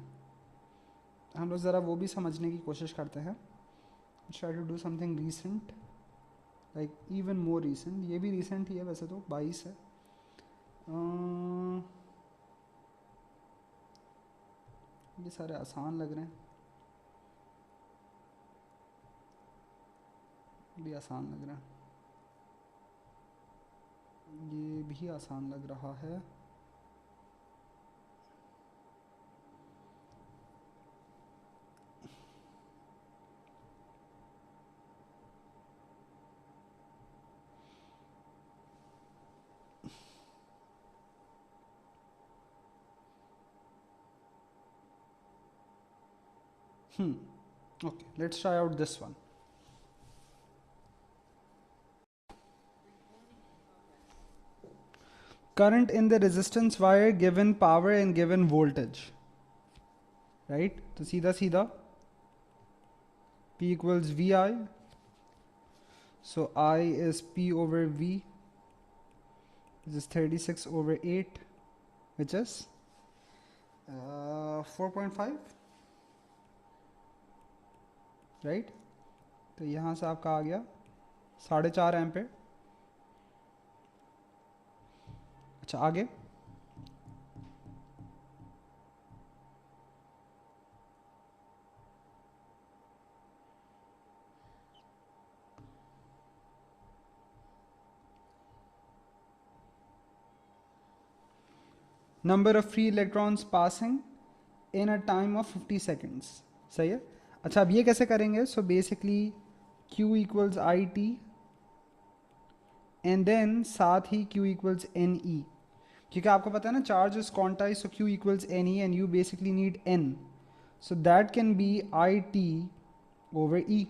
हम लोग ज़रा वो भी समझने की कोशिश करते हैं। Try to do something recent. Like even more recent, ये भी रिसेंट ही है वैसे तो, 22 है। ये सारे आसान लग रहे हैं, भी आसान लग रहा है, ये भी आसान लग रहा है। Okay, let's try out this one. Current in the resistance wire given power and given voltage, right? तो सीधा सीधा P equals VI, so I is P over V, which is 36 over 8, which is 4.5, right? तो यहाँ से आपका आ गया 4.5 ampere. अच्छा आगे, number of free electrons passing in a time of 50 seconds, सही है। अच्छा अब ये कैसे करेंगे? So basically Q equals I T and then साथ ही Q इक्वल्स एन ई, क्योंकि आपको पता है ना charge is quantize, so Q equals N E and you basically need N, so that can be I T over E.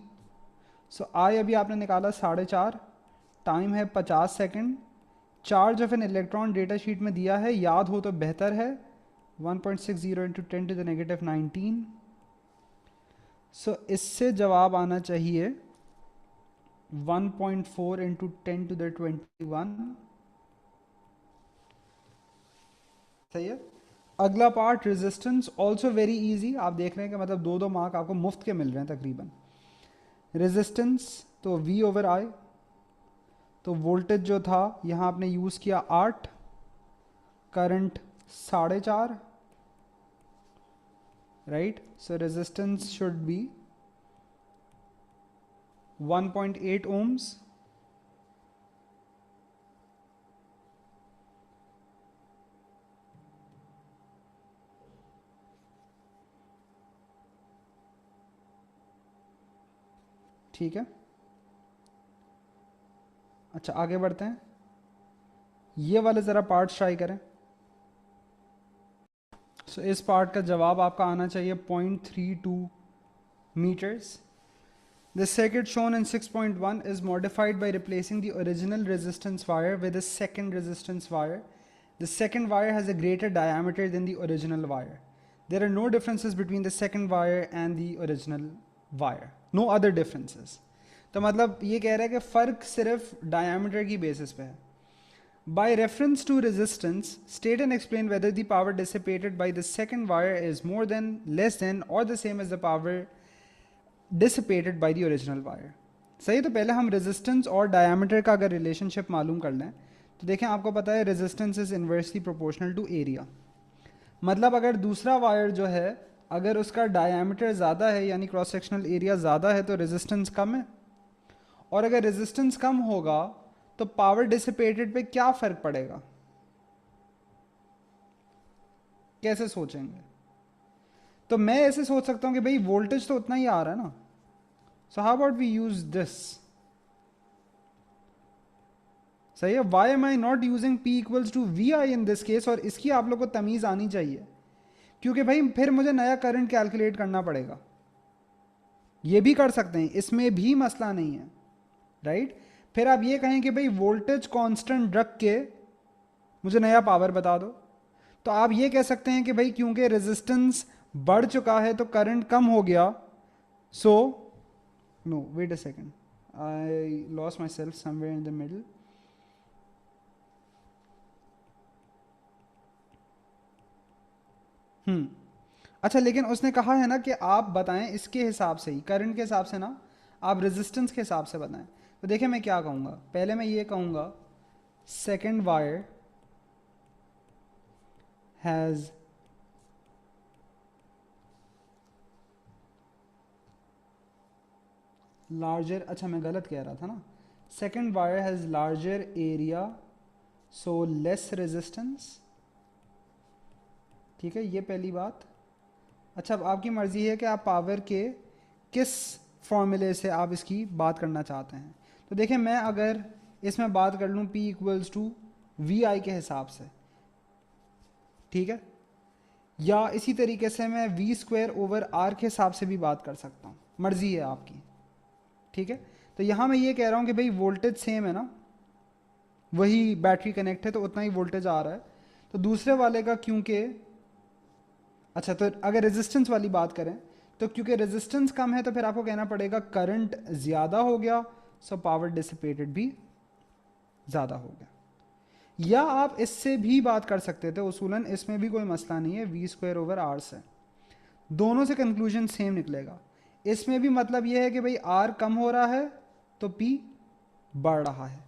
So I अभी आपने निकाला 4.5, टाइम है 50 second, charge of an electron data sheet में दिया है, याद हो तो बेहतर है, 1.60 इंटू 10 टू द नेगेटिव 19। सो इससे जवाब आना चाहिए 1.4 इंटू 10 टू द 21, सही है। अगला part resistance, also very easy, आप देख रहे हैं कि मतलब 2 मार्क आपको मुफ्त के मिल रहे हैं तकरीबन। रेजिस्टेंस तो V ओवर I, तो वोल्टेज जो था यहाँ आपने यूज़ किया 8, current 4.5, right? So resistance should be 1.8 ohms, ठीक है। अच्छा आगे बढ़ते हैं, ये वाले ज़रा पार्ट ट्राई करें। सो इस पार्ट का जवाब आपका आना चाहिए 0.32 meters. The circuit shown in 6.1 is modified by replacing the original resistance wire with a second resistance wire. The second wire has a greater diameter than the original wire. There are no differences between the second wire and the original wire. No other differences. तो मतलब ये कह रहा है कि फ़र्क सिर्फ diameter की बेसिस पे है। By reference to resistance, state and explain whether the power dissipated by the second wire is more than, less than or the same as the power dissipated by the original wire. सही, तो पहले हम resistance और diameter का अगर relationship मालूम कर लें तो देखें आपको पता है resistance is inversely proportional to area. मतलब अगर दूसरा वायर जो है अगर उसका डायमीटर ज़्यादा है यानी क्रॉस सेक्शनल एरिया ज़्यादा है तो रेजिस्टेंस कम है, और अगर रेजिस्टेंस कम होगा तो पावर डिसिपेटेड पे क्या फ़र्क पड़ेगा? कैसे सोचेंगे? तो मैं ऐसे सोच सकता हूँ कि भाई वोल्टेज तो उतना ही आ रहा है ना, so how about we use this, सही है। Why am I not using P equals to V I in this case, और इसकी आप लोग को तमीज़ आनी चाहिए, क्योंकि भाई फिर मुझे नया करंट कैलकुलेट करना पड़ेगा। ये भी कर सकते हैं, इसमें भी मसला नहीं है, राइट? फिर आप ये कहें कि भाई वोल्टेज कांस्टेंट रख के मुझे नया पावर बता दो, तो आप ये कह सकते हैं कि भाई क्योंकि रेजिस्टेंस बढ़ चुका है तो करंट कम हो गया, so no wait a second, I lost myself somewhere in the middle. अच्छा लेकिन उसने कहा है ना कि आप बताएं इसके हिसाब से ही, करंट के हिसाब से ना, आप रेजिस्टेंस के हिसाब से बताएं। तो देखिए मैं क्या कहूँगा, पहले मैं ये कहूँगा सेकेंड वायर हैज़ लार्जर, अच्छा मैं गलत कह रहा था ना, second wire has larger area so less resistance. ठीक है, ये पहली बात। अच्छा अब आपकी मर्ज़ी है कि आप पावर के किस फॉर्मूले से आप इसकी बात करना चाहते हैं। तो देखिए मैं अगर इसमें बात कर लूँ P इक्वल्स टू वी आई के हिसाब से, ठीक है, या इसी तरीके से मैं वी स्क्वायर ओवर आर के हिसाब से भी बात कर सकता हूँ, मर्ज़ी है आपकी। ठीक है, तो यहाँ मैं ये कह रहा हूँ कि भाई वोल्टेज सेम है ना, वही बैटरी कनेक्ट है तो उतना ही वोल्टेज आ रहा है। तो दूसरे वाले का क्योंकि, अच्छा तो अगर रेजिस्टेंस वाली बात करें तो क्योंकि रेजिस्टेंस कम है तो फिर आपको कहना पड़ेगा करंट ज़्यादा हो गया, सो पावर डिसिपेटेड भी ज़्यादा हो गया। या आप इससे भी बात कर सकते थे उसूलन, इसमें भी कोई मसला नहीं है, वी स्क्वायर ओवर आर से दोनों से कंक्लूजन सेम निकलेगा। इसमें भी मतलब यह है कि भाई आर कम हो रहा है तो पी बढ़ रहा है।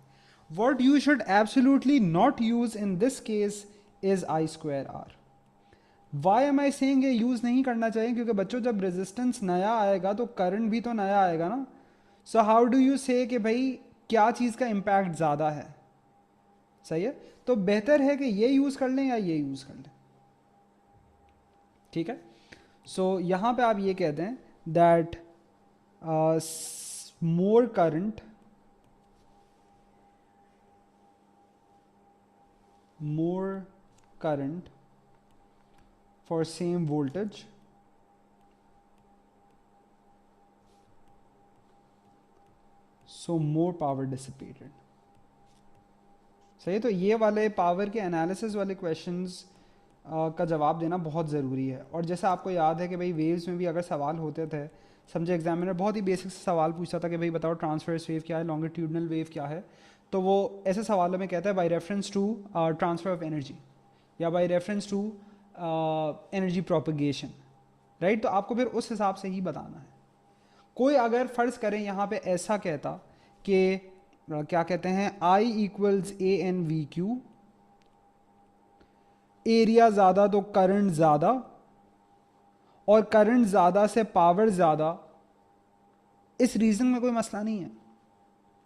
What you should absolutely not use in this case is I square R. Why am I saying ये यूज़ नहीं करना चाहिए, क्योंकि बच्चों जब रेजिस्टेंस नया आएगा तो करंट भी तो नया आएगा ना। सो हाउ डू यू से कि भाई क्या चीज़ का इम्पैक्ट ज़्यादा है, सही है, तो बेहतर है कि ये यूज़ कर लें या ये यूज़ कर लें। ठीक है, सो यहाँ पे आप ये कहते हैं that more current, more current for same voltage so more power dissipated। सही है, तो ये वाले पावर के एनालिसिस वाले क्वेश्चंस का जवाब देना बहुत ज़रूरी है। और जैसा आपको याद है कि भाई वेव्स में भी अगर सवाल होते थे, समझे एग्जामिनर बहुत ही बेसिक सवाल पूछता था कि भाई बताओ ट्रांसवर्स वेव क्या है, लॉन्गिट्यूडनल वेव क्या है, तो वो ऐसे सवालों में कहता है by reference to transfer of energy या by reference to energy propagation, right. तो आपको फिर उस हिसाब से ही बताना है। कोई अगर फ़र्ज़ करें यहाँ पे ऐसा कहता कि क्या कहते हैं I equals A N V Q, area ज़्यादा तो करंट ज़्यादा, और करंट ज़्यादा से पावर ज़्यादा, इस रीज़न में कोई मसला नहीं है।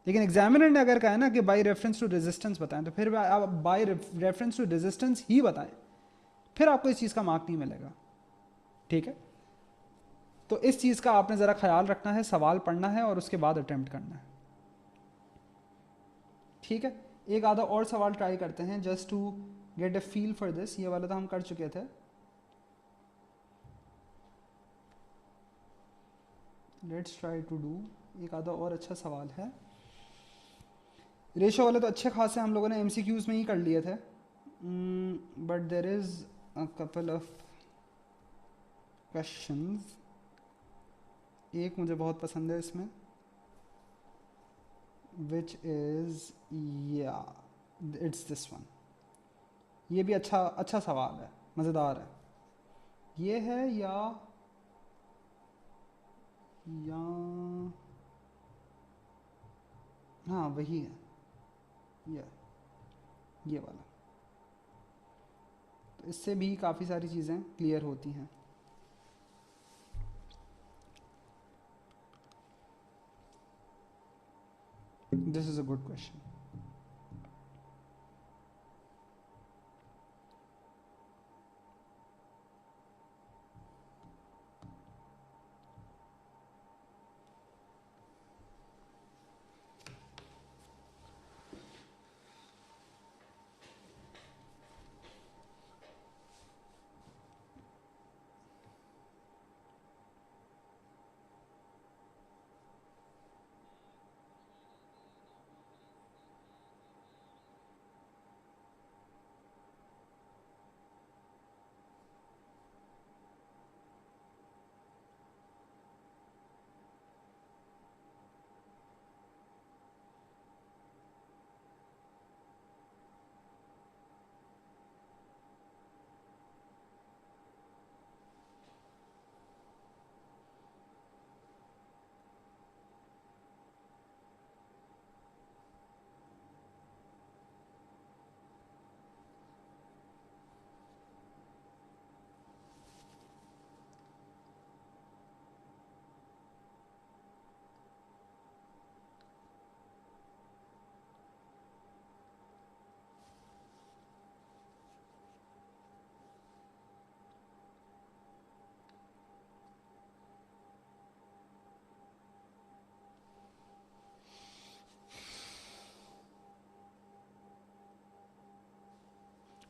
लेकिन एग्जामिनर ने अगर कहा है ना कि बाई रेफरेंस टू रेजिस्टेंस बताएं, तो फिर आप बाई रेफरेंस टू रेजिस्टेंस ही बताएं, फिर आपको इस चीज़ का मार्क नहीं मिलेगा। ठीक है, तो इस चीज़ का आपने ज़रा ख्याल रखना है, सवाल पढ़ना है और उसके बाद अटेम्प्ट करना है। ठीक है, एक आधा और सवाल ट्राई करते हैं just to get a feel for this. ये वाला तो हम कर चुके थे। लेट्स ट्राई टू डू एक आधा और अच्छा सवाल है। रेशो वाले तो अच्छे खासे हम लोगों ने एमसीक्यूज में ही कर लिए थे, but there is a couple of questions. एक मुझे बहुत पसंद है इसमें, विच इज़, या इट्स दिस वन। ये भी अच्छा अच्छा सवाल है, मज़ेदार है। ये है या हाँ वही है, ये वाला। तो इससे भी काफ़ी सारी चीज़ें क्लियर होती हैं। This is a good question.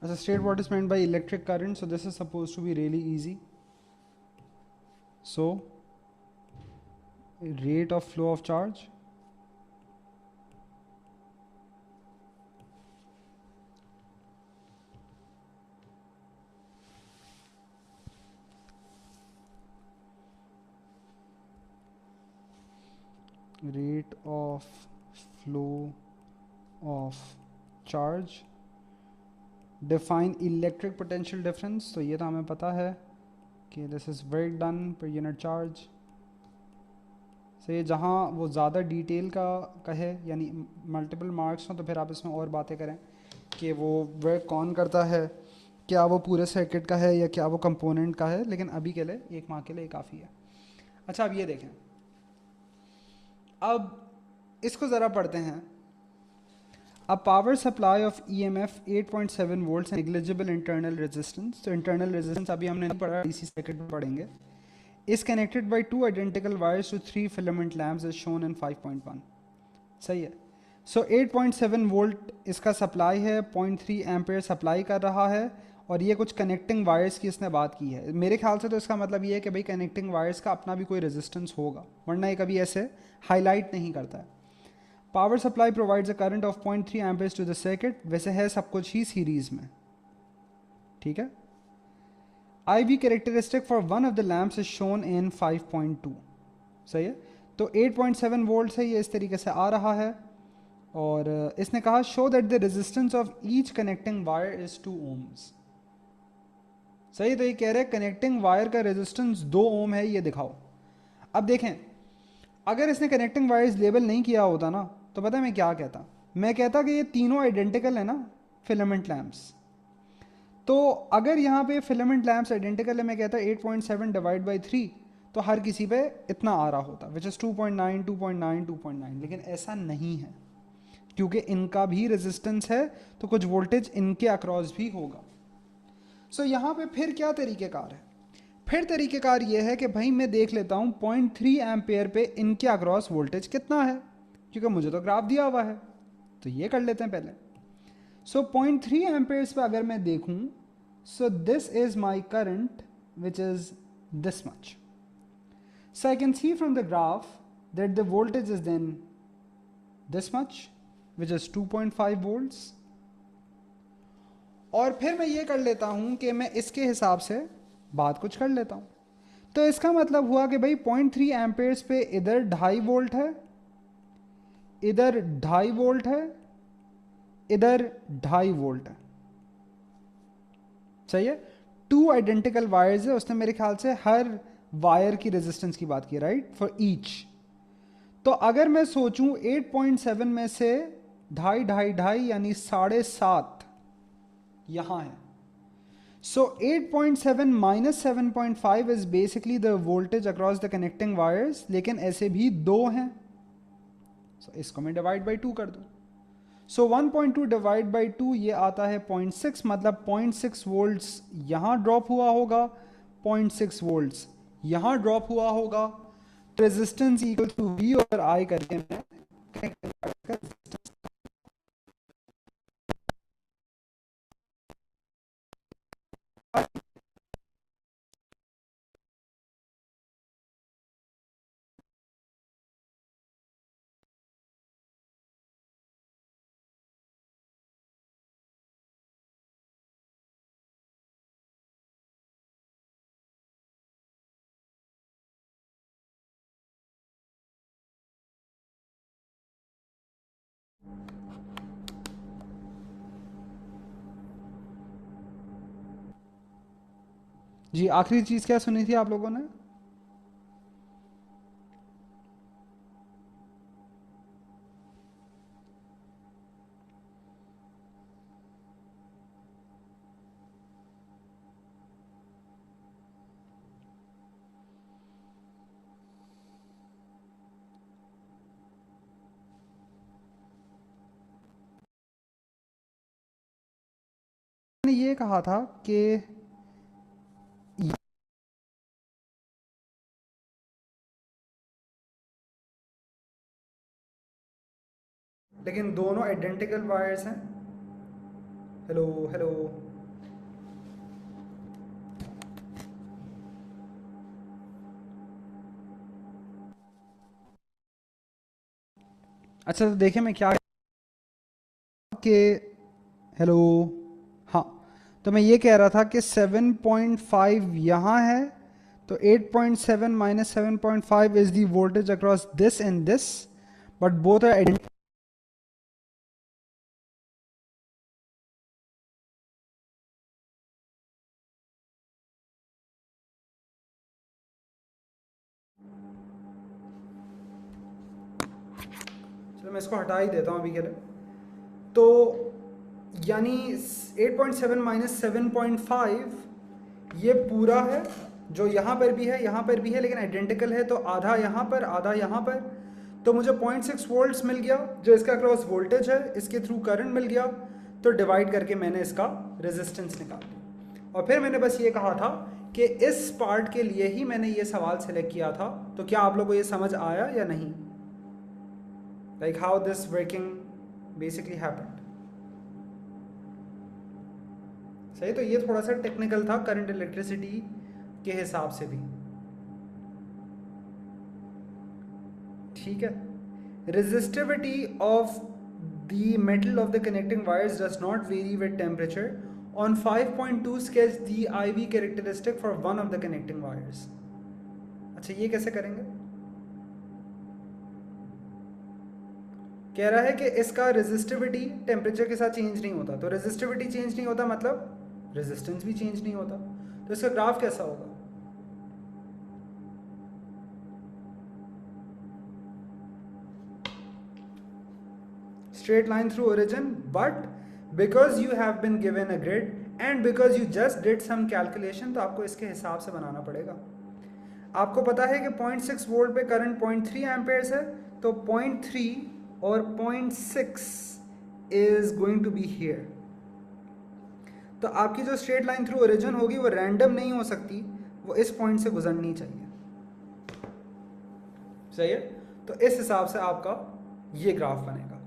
अच्छा, state what is meant by electric current, so this is supposed to be really easy. So rate of flow of charge, rate of flow of charge, define electric potential difference, तो ये तो हमें पता है कि this is work done per unit charge. so ये जहाँ वो ज़्यादा डिटेल का कहे यानी मल्टीपल मार्क्स हों तो फिर आप इसमें और बातें करें कि वो वर्क कौन करता है, क्या वो पूरे सर्किट का है या क्या वो कंपोनेंट का है, लेकिन अभी के लिए 1 मार्क के लिए काफ़ी है. अच्छा, अब ये देखें, अब इसको ज़रा पढ़ते हैं. A power supply of EMF 8.7 volts and negligible internal resistance. तो internal resistance अभी हमने नहीं पढ़ा, DC circuit में पढ़ेंगे. Is connected by two identical wires to 3 filament lamps as shown in 5.1. सही है. So 8.7 वोल्ट इसका सप्लाई है, 0.3 एम्पेयर सप्लाई कर रहा है, और ये कुछ कनेक्टिंग वायर्स की इसने बात की है. मेरे ख्याल से तो इसका मतलब ये है कि भाई कनेक्टिंग वायर्स का अपना भी कोई रेजिस्टेंस होगा, वरना ये कभी ऐसे हाईलाइट नहीं करता है. Power supply provides a current of 0.3 amperes to the circuit. वैसे है सब कुछ ही सीरीज में, ठीक है. I V characteristic for one of the lamps is shown in 5.2. सही है. तो 8.7 वोल्ट है, ये इस तरीके से आ रहा है, और इसने कहा show that the resistance of each connecting wire is 2 ohms. सही. तो ये कह रहे हैं कनेक्टिंग वायर का रेजिस्टेंस 2 ओम है, ये दिखाओ. अब देखें, अगर इसने कनेक्टिंग वायर्स लेबल नहीं किया होता ना, तो पता है मैं क्या कहता, मैं कहता कि ये तीनों आइडेंटिकल है ना फिलामेंट लैम्प्स. तो अगर यहाँ पे फिलामेंट लैम्प्स आइडेंटिकल है, मैं कहता 8.7 डिवाइड बाई 3, तो हर किसी पे इतना आ रहा होता, विच इज़ 2.9 2.9 2.9. लेकिन ऐसा नहीं है, क्योंकि इनका भी रेजिस्टेंस है, तो कुछ वोल्टेज इनके अक्रॉस भी होगा. सो यहाँ पे फिर क्या तरीक़ेकार है? फिर तरीक़ेकार ये है कि भाई मैं देख लेता हूँ 0.3 एम्पेयर पे इनके अक्रॉस वोल्टेज कितना है, क्योंकि मुझे तो ग्राफ दिया हुआ है. तो ये कर लेते हैं पहले. सो 0.3 एम्पेयर्स पे अगर मैं देखूँ, so this is my current which is this much. So I can see from the graph that the voltage is then this much which is 2.5 volts. और फिर मैं ये कर लेता हूँ कि मैं इसके हिसाब से बात कुछ कर लेता हूँ. तो इसका मतलब हुआ कि भाई 0.3 एम्पेयर्स पे इधर 2.5 वोल्ट है, इधर 2.5 वोल्ट है, इधर 2.5 वोल्ट है. सही है. 2 आइडेंटिकल वायर्स है, उसने मेरे ख्याल से हर वायर की रेजिस्टेंस की बात की, राइट, फॉर ईच. तो अगर मैं सोचूं 8.7 में से 2.5 यानी 7.5 यहां है. So 8.7 minus 7.5 is basically the voltage across the connecting wires, लेकिन ऐसे भी 2 हैं. So इसको मैं डिवाइड बाई 2 कर दूं. So 1.2 डिवाइड बाई 2 ये आता है 0.6, मतलब 0.6 वोल्ट्स यहाँ ड्रॉप हुआ होगा, 0.6 वोल्ट्स यहाँ ड्रॉप हुआ होगा. रेजिस्टेंस इक्वल टू वी और आई करके मैं जी आखिरी चीज़ क्या सुनी थी आप लोगों ने? मैंने ये कहा था कि लेकिन दोनों आइडेंटिकल वायर्स हैं, हेलो हेलो। अच्छा तो देखें मैं क्या कि हेलो। हाँ, तो मैं ये कह रहा था कि 7.5 यहाँ है, तो 8.7 minus 7.5 is the voltage across this and this, but both are identical. चलो मैं इसको हटा ही देता हूँ अभी के लिए। तो यानी 8.7 माइनस 7.5 ये पूरा है, जो यहाँ पर भी है यहाँ पर भी है, लेकिन आइडेंटिकल है, तो आधा यहाँ पर आधा यहाँ पर। तो मुझे 0.6 वोल्ट्स मिल गया जो इसका क्रॉस वोल्टेज है, इसके थ्रू करंट मिल गया। तो डिवाइड करके मैंने इसका रेजिस्टेंस निकाल लिया, और फिर मैंने बस ये कहा था कि इस पार्ट के लिए ही मैंने ये सवाल सेलेक्ट किया था। तो क्या आप लोगों को ये समझ आया या नहीं, like how this working basically happened. सही, तो ये थोड़ा सा टेक्निकल था करंट इलेक्ट्रिसिटी के हिसाब से भी। ठीक है। Resistivity of the metal of the connecting wires does not very with temperature. On 5.2 sketch the IV characteristic for one of the connecting wires. अच्छा ये कैसे करेंगे? कह रहा है कि इसका रेजिस्टिविटी टेम्परेचर के साथ चेंज नहीं होता, तो रेजिस्टिविटी चेंज नहीं होता मतलब रेजिस्टेंस भी चेंज नहीं होता। तो इसका ग्राफ कैसा होगा? Straight line through origin, but because you have been given a grid and because you just did some calculation, तो आपको इसके हिसाब से बनाना पड़ेगा। आपको पता है कि 0.6 वोल्ट पे करंट 0.3 एम्पेयर्स है, तो 0.3 और 0.6 is going to be here. तो आपकी जो स्ट्रेट लाइन थ्रू ओरिजिन होगी वो रैंडम नहीं हो सकती, वो इस पॉइंट से गुजरनी चाहिए। सही है, तो इस हिसाब से आपका ये ग्राफ बनेगा।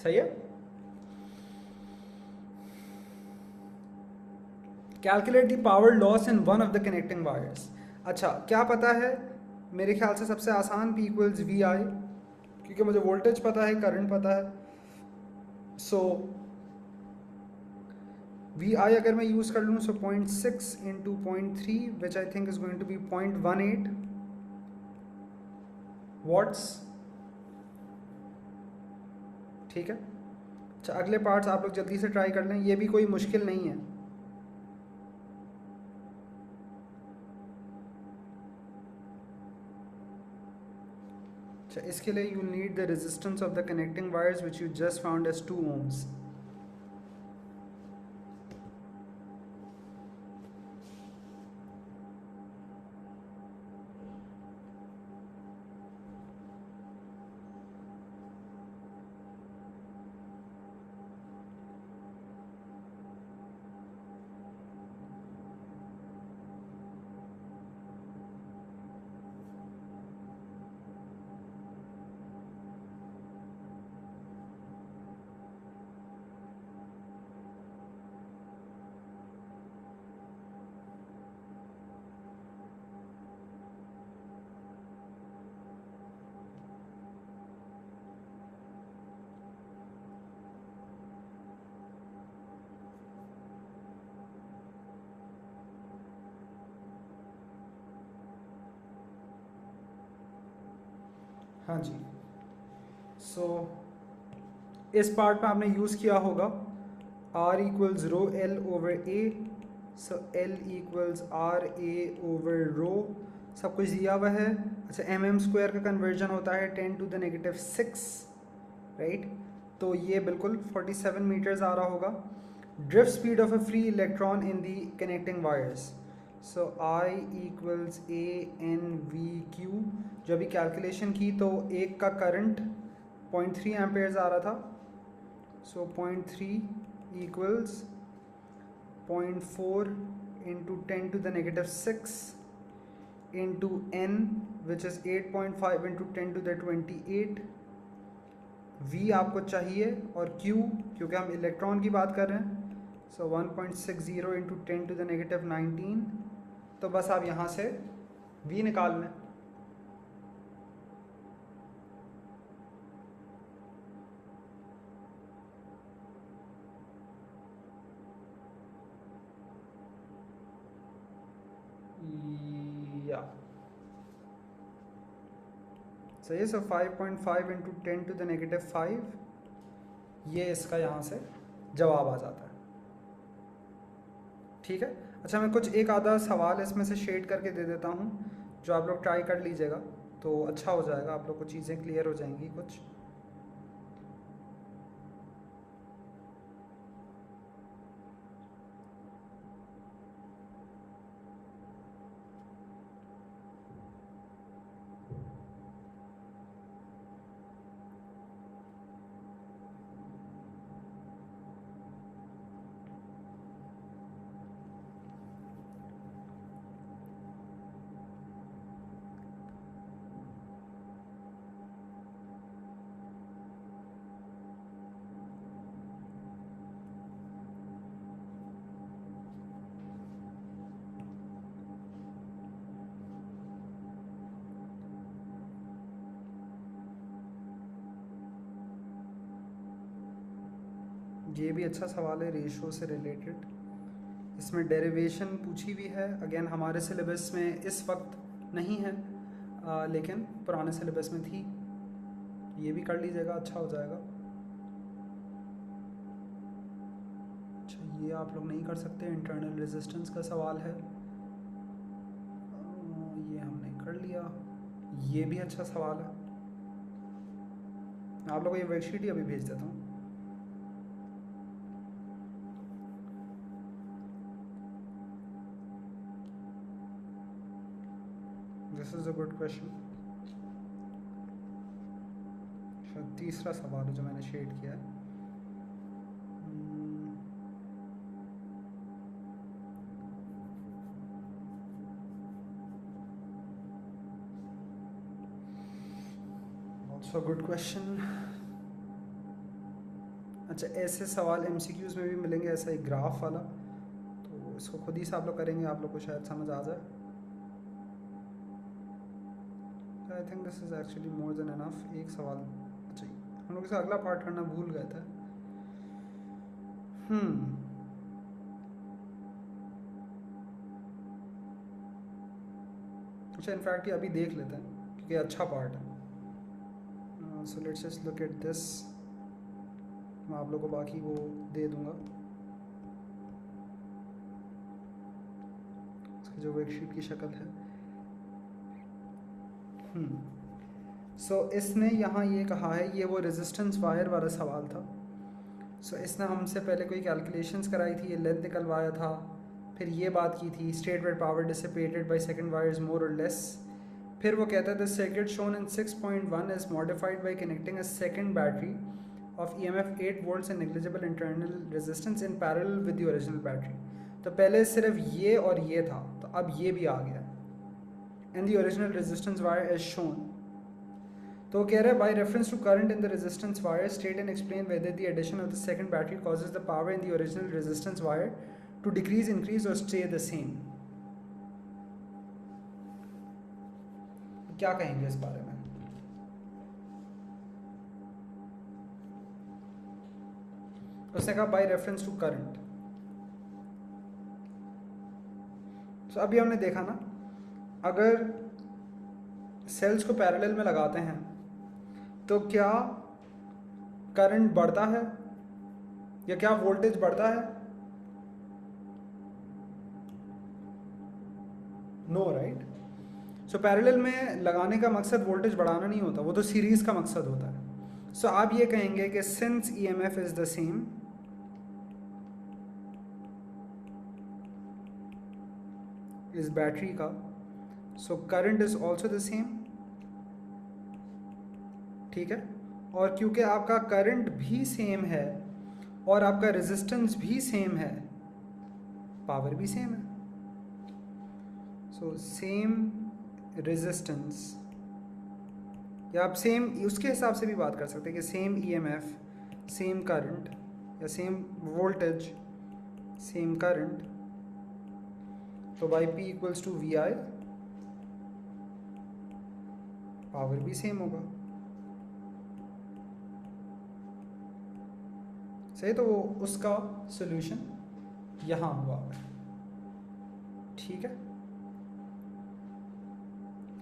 सही है। Calculate the power loss in one of the connecting wires. अच्छा क्या पता है, मेरे ख्याल से सबसे आसान P इक्वल्स वी आई, क्योंकि मुझे वोल्टेज पता है, करंट पता है। सो वी आई अगर मैं यूज़ कर लूँ, so 0.6 into 0.3 which I think is going to be 0.18 watts. ठीक है। अच्छा अगले पार्ट्स आप लोग जल्दी से ट्राई कर लें, ये भी कोई मुश्किल नहीं है। अच्छा इसके लिए you need the resistance of the connecting wires which you just found as 2 ohms। हाँ जी। सो इस पार्ट में आपने यूज़ किया होगा R equals rho L over A. So L equals R A over rho, सब कुछ दिया हुआ है। अच्छा mm स्क्वायर का कन्वर्जन होता है 10 टू द नेगेटिव 6, राइट। तो ये बिल्कुल 47 मीटर्स आ रहा होगा। Drift speed of a free electron in the connecting wires, so I equals A N V Q. जो अभी कैलकुलेशन की तो एक का करंट 0.3 एम्पेयर्स आ रहा था, so 0.3 equals 0.4 into 10 to the negative 6 into n which is 8.5 into 10 to the 28, v आपको चाहिए, और q क्योंकि हम इलेक्ट्रॉन की बात कर रहे हैं, सो 1.60 into 10 to the negative 19, तो बस आप यहाँ से v निकाल लें। या सही है। सो 5.5 into 10 to the negative 5, ये इसका यहाँ से जवाब आ जाता है। ठीक है। अच्छा, मैं कुछ एक आधा सवाल इसमें से शेड करके दे देता हूँ, जो आप लोग ट्राई कर लीजिएगा तो अच्छा हो जाएगा, आप लोग को चीज़ें क्लियर हो जाएंगी कुछ। ये भी अच्छा सवाल है, रेशो से रिलेटेड। इसमें डेरिवेशन पूछी भी है, अगेन हमारे सिलेबस में इस वक्त नहीं है, लेकिन पुराने सिलेबस में थी। ये भी कर लीजिएगा, अच्छा हो जाएगा। अच्छा, ये आप लोग नहीं कर सकते, इंटरनल रेजिस्टेंस का सवाल है, ये हमने कर लिया। ये भी अच्छा सवाल है, आप लोगों को ये वर्कशीट ही अभी भेज देता हूँ। This is a good question. तीसरा सवाल है जो मैंने शेड किया है। Also good question. अच्छा, ऐसे सवाल एमसीक्यूज में भी मिलेंगे, ऐसा एक ग्राफ वाला, तो इसको खुद ही से आप लोग करेंगे, आप लोग को शायद समझ आ जाए। I think this is actually more than enough. एक सवाल, अच्छा हम लोग इसे अगला पार्ट करना भूल गए थे। अच्छा, इनफैक्ट ये अभी देख लेते हैं क्योंकि अच्छा पार्ट है। So let's just look at this. मैं आप लोगों को बाकी वो दे दूंगा, इसकी जो वर्कशीट की शक्ल है। सो इसने यहाँ ये कहा है, ये वो रेजिस्टेंस वायर वाला सवाल था। सो इसने हमसे पहले कोई कैलकुलेशंस कराई थी, ये लेंथ निकलवाया था, फिर ये बात की थी state what power dissipated by second wires more और लेस। फिर वो कहता है the circuit shown in 6.1 is modified by connecting a second battery of EMF 8 volts and negligible internal resistance in parallel with the original battery। तो पहले सिर्फ ये और ये था, तो अब ये भी आ गया, and the original resistance wire is shown। तो कह रहा है by reference to current in the resistance wire state and explain whether the addition of the second battery causes the power in the original resistance wire to decrease, increase or stay the same। क्या कहेंगे इस बारे में? उसने कहा by reference to current. तो अभी हमने देखा ना, अगर सेल्स को पैरेलल में लगाते हैं तो क्या करंट बढ़ता है या क्या वोल्टेज बढ़ता है? No, right. सो पैरेलल में लगाने का मकसद वोल्टेज बढ़ाना नहीं होता, वो तो सीरीज का मकसद होता है। सो आप ये कहेंगे कि since EMF is the same, इस बैटरी का, so current is also the same. ठीक है, और क्योंकि आपका करंट भी सेम है और आपका रेजिस्टेंस भी सेम है, पावर भी सेम है। सो सेम रेजिस्टेंस, या आप सेम उसके हिसाब से भी बात कर सकते हैं कि सेम ईएमएफ, सेम करंट, या सेम वोल्टेज, सेम करंट, तो by P equals to V I, power भी सेम होगा। सही, तो वो उसका सॉल्यूशन यहाँ हुआ है। ठीक है,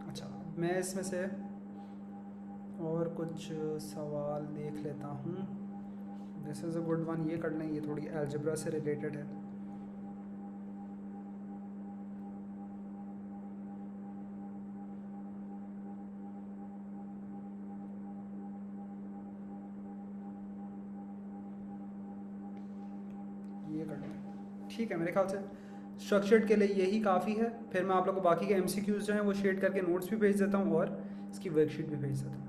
अच्छा मैं इसमें से और कुछ सवाल देख लेता हूँ। This is a good one, ये कर लें, ये थोड़ी अलजेब्रा से रिलेटेड है। ये कर लें, ठीक है। मेरे ख्याल से स्ट्रक्चर्ड के लिए यही काफ़ी है। फिर मैं आप लोगों को बाकी के एमसीक्यूज़ जो हैं वो शेड करके नोट्स भी भेज देता हूँ और इसकी वर्कशीट भी भेज देता हूँ।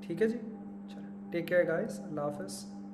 ठीक है जी, चलो टेक केयर गाइस, अल्लाह हाफ़िज़।